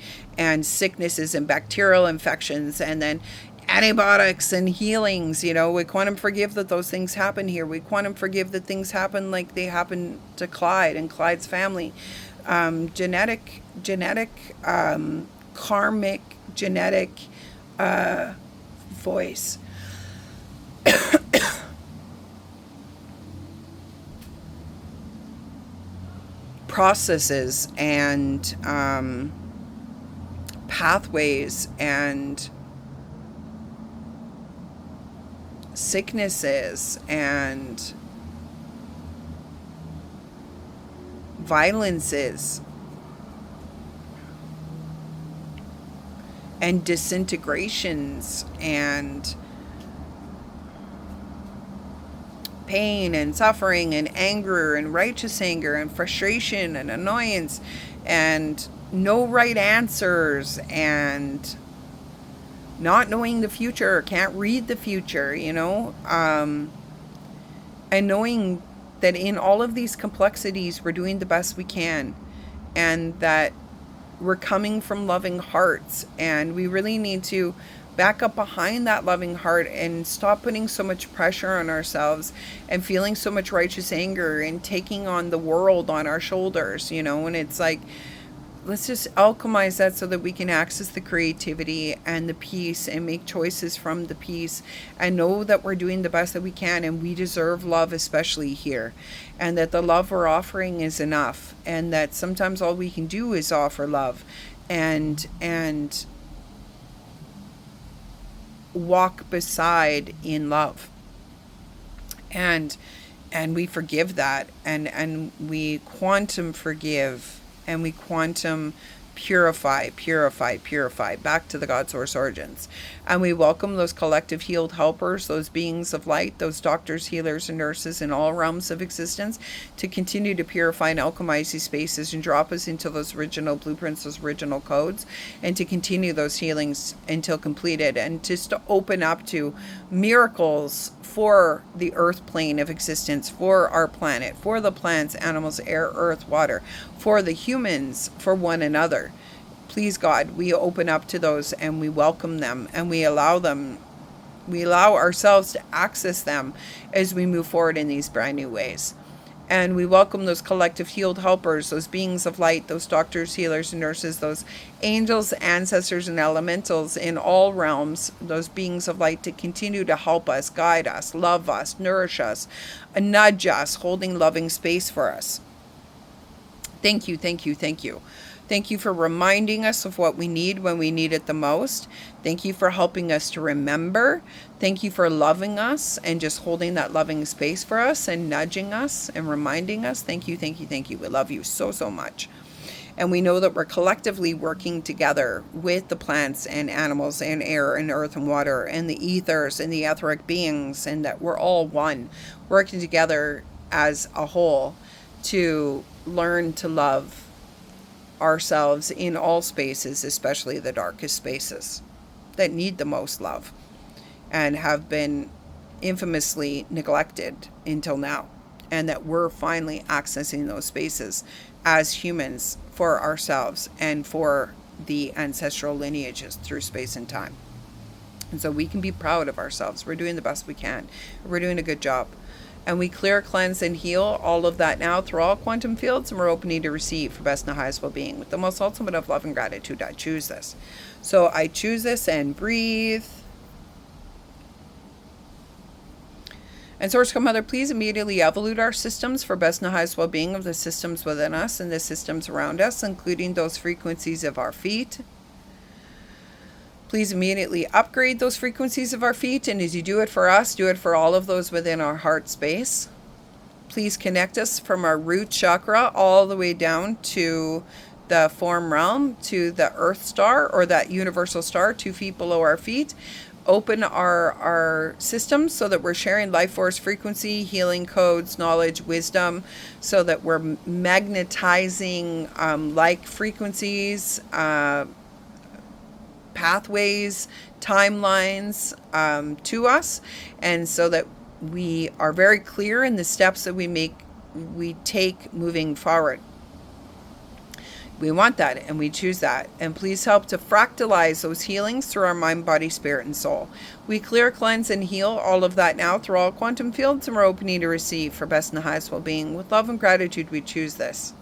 sicknesses and bacterial infections and then antibiotics and healings. We quantum forgive that those things happen here. We quantum forgive that things happen like they happened to Clyde and Clyde's family. Genetic, karmic, genetic voice. processes and pathways and sicknesses and violences and disintegrations and pain and suffering and anger and righteous anger and frustration and annoyance and no right answers and not knowing the future, can't read the future, and knowing that in all of these complexities we're doing the best we can, and that we're coming from loving hearts, and we really need to back up behind that loving heart and stop putting so much pressure on ourselves and feeling so much righteous anger and taking on the world on our shoulders, and it's like, let's just alchemize that so that we can access the creativity and the peace and make choices from the peace and know that we're doing the best that we can, and we deserve love, especially here, and that the love we're offering is enough, and that sometimes all we can do is offer love and walk beside in love, and we forgive that, and we quantum forgive, and we quantum purify back to the God source origins. And we welcome those collective healed helpers, those beings of light, those doctors, healers, and nurses in all realms of existence to continue to purify and alchemize these spaces and drop us into those original blueprints, those original codes, and to continue those healings until completed, and just to open up to miracles for the earth plane of existence, for our planet, for the plants, animals, air, earth, water, for the humans, for one another. Please, God, we open up to those and we welcome them, and we allow ourselves to access them as we move forward in these brand new ways. And we welcome those collective healed helpers, those beings of light, those doctors, healers, and nurses, those angels, ancestors, and elementals in all realms, those beings of light to continue to help us, guide us, love us, nourish us, nudge us, holding loving space for us. Thank you, thank you, thank you. Thank you for reminding us of what we need when we need it the most. Thank you for helping us to remember. Thank you for loving us and just holding that loving space for us and nudging us and reminding us. Thank you, thank you, thank you. We love you so, so much. And we know that we're collectively working together with the plants and animals and air and earth and water and the ethers and the etheric beings, and that we're all one, working together as a whole to learn to love ourselves in all spaces, especially the darkest spaces that need the most love and have been infamously neglected until now, and that we're finally accessing those spaces as humans for ourselves and for the ancestral lineages through space and time. And so we can be proud of ourselves. We're doing the best we can. We're doing a good job. And we clear, cleanse, and heal all of that now through all quantum fields, and we're opening to receive for best and highest well-being with the most ultimate of love and gratitude. I choose this. So I choose this and breathe. And Source Code Mother, please immediately evolute our systems for best and highest well-being of the systems within us and the systems around us, including those frequencies of our feet. Please immediately upgrade those frequencies of our feet, and as you do it for us, do it for all of those within our heart space. Please connect us from our root chakra all the way down to the form realm, to the earth star, or that universal star 2 feet below our feet. Open our systems so that we're sharing life force frequency, healing codes, knowledge, wisdom, so that we're magnetizing like frequencies, pathways, timelines to us, and so that we are very clear in the steps that we take moving forward. We want that, and we choose that. And please help to fractalize those healings through our mind, body, spirit, and soul. We clear, cleanse, and heal all of that now through all quantum fields, and we're opening to receive for best and highest well-being. With love and gratitude, we choose this.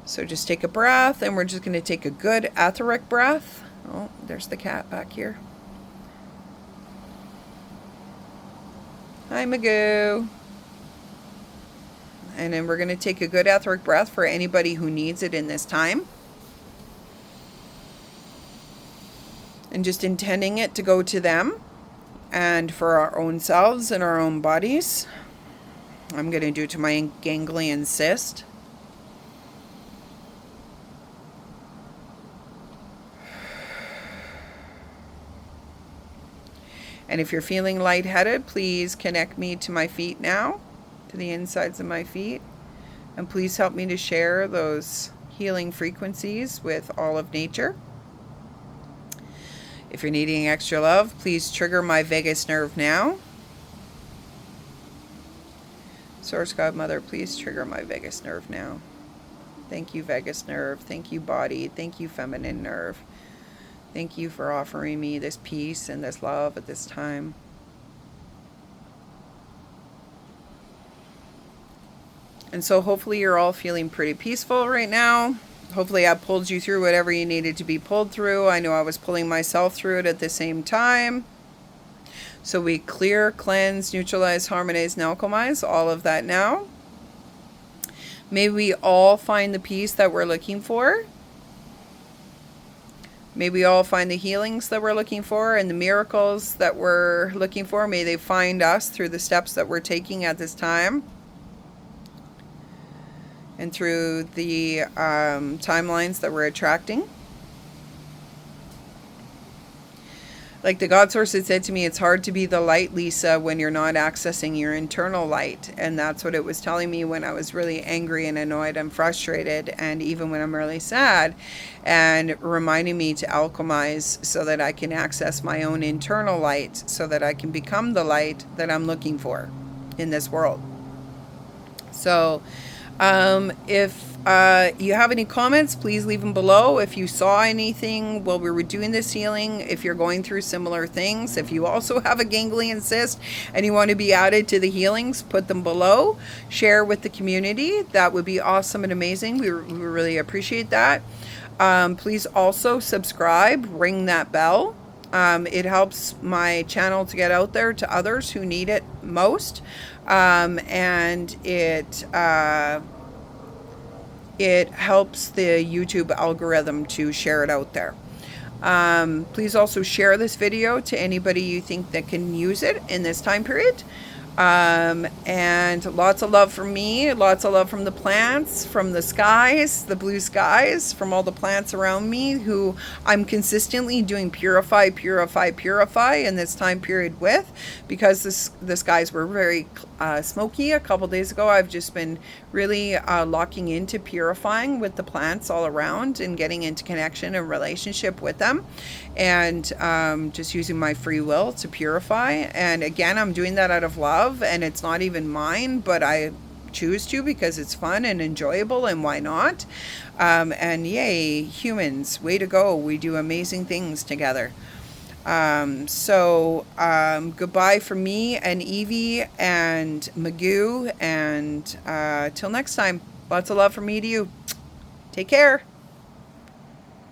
So just take a breath, and we're just going to take a good etheric breath. Oh, there's the cat back here. Hi, Magoo. And then we're going to take a good etheric breath for anybody who needs it in this time. And just intending it to go to them and for our own selves and our own bodies. I'm going to do it to my ganglion cyst. And if you're feeling lightheaded, please connect me to my feet now, to the insides of my feet. And please help me to share those healing frequencies with all of nature. If you're needing extra love, please trigger my vagus nerve now. Source Godmother, please trigger my vagus nerve now. Thank you, vagus nerve. Thank you, body. Thank you, feminine nerve. Thank you for offering me this peace and this love at this time. And so hopefully you're all feeling pretty peaceful right now. Hopefully I pulled you through whatever you needed to be pulled through. I know I was pulling myself through it at the same time. So we clear, cleanse, neutralize, harmonize, and alchemize, all of that now. May we all find the peace that we're looking for. May we all find the healings that we're looking for and the miracles that we're looking for. May they find us through the steps that we're taking at this time. And through the timelines that we're attracting. Like the God Source had said to me, it's hard to be the light, Lisa, when you're not accessing your internal light. And that's what it was telling me when I was really angry and annoyed and frustrated. And even when I'm really sad. And reminding me to alchemize so that I can access my own internal light. So that I can become the light that I'm looking for in this world. So if you have any comments, please leave them below. If you saw anything while we were doing this healing, if you're going through similar things, if you also have a ganglion cyst and you want to be added to the healings, put them below. Share with the community. That would be awesome and amazing. We really appreciate that. Please also subscribe, ring that bell. It helps my channel to get out there to others who need it most. And it helps the YouTube algorithm to share it out there. Please also share this video to anybody you think that can use it in this time period. And lots of love from me, lots of love from the plants, from the skies, the blue skies, from all the plants around me who I'm consistently doing purify in this time period with, because the skies were very smoky a couple days ago. I've just been really locking into purifying with the plants all around and getting into connection and relationship with them, and just using my free will to purify. And again, I'm doing that out of love, and it's not even mine, but I choose to because it's fun and enjoyable, and why not? And yay, humans, way to go. We do amazing things together. So goodbye from me and Evie and Magoo, and till next time, lots of love from me to you. Take care.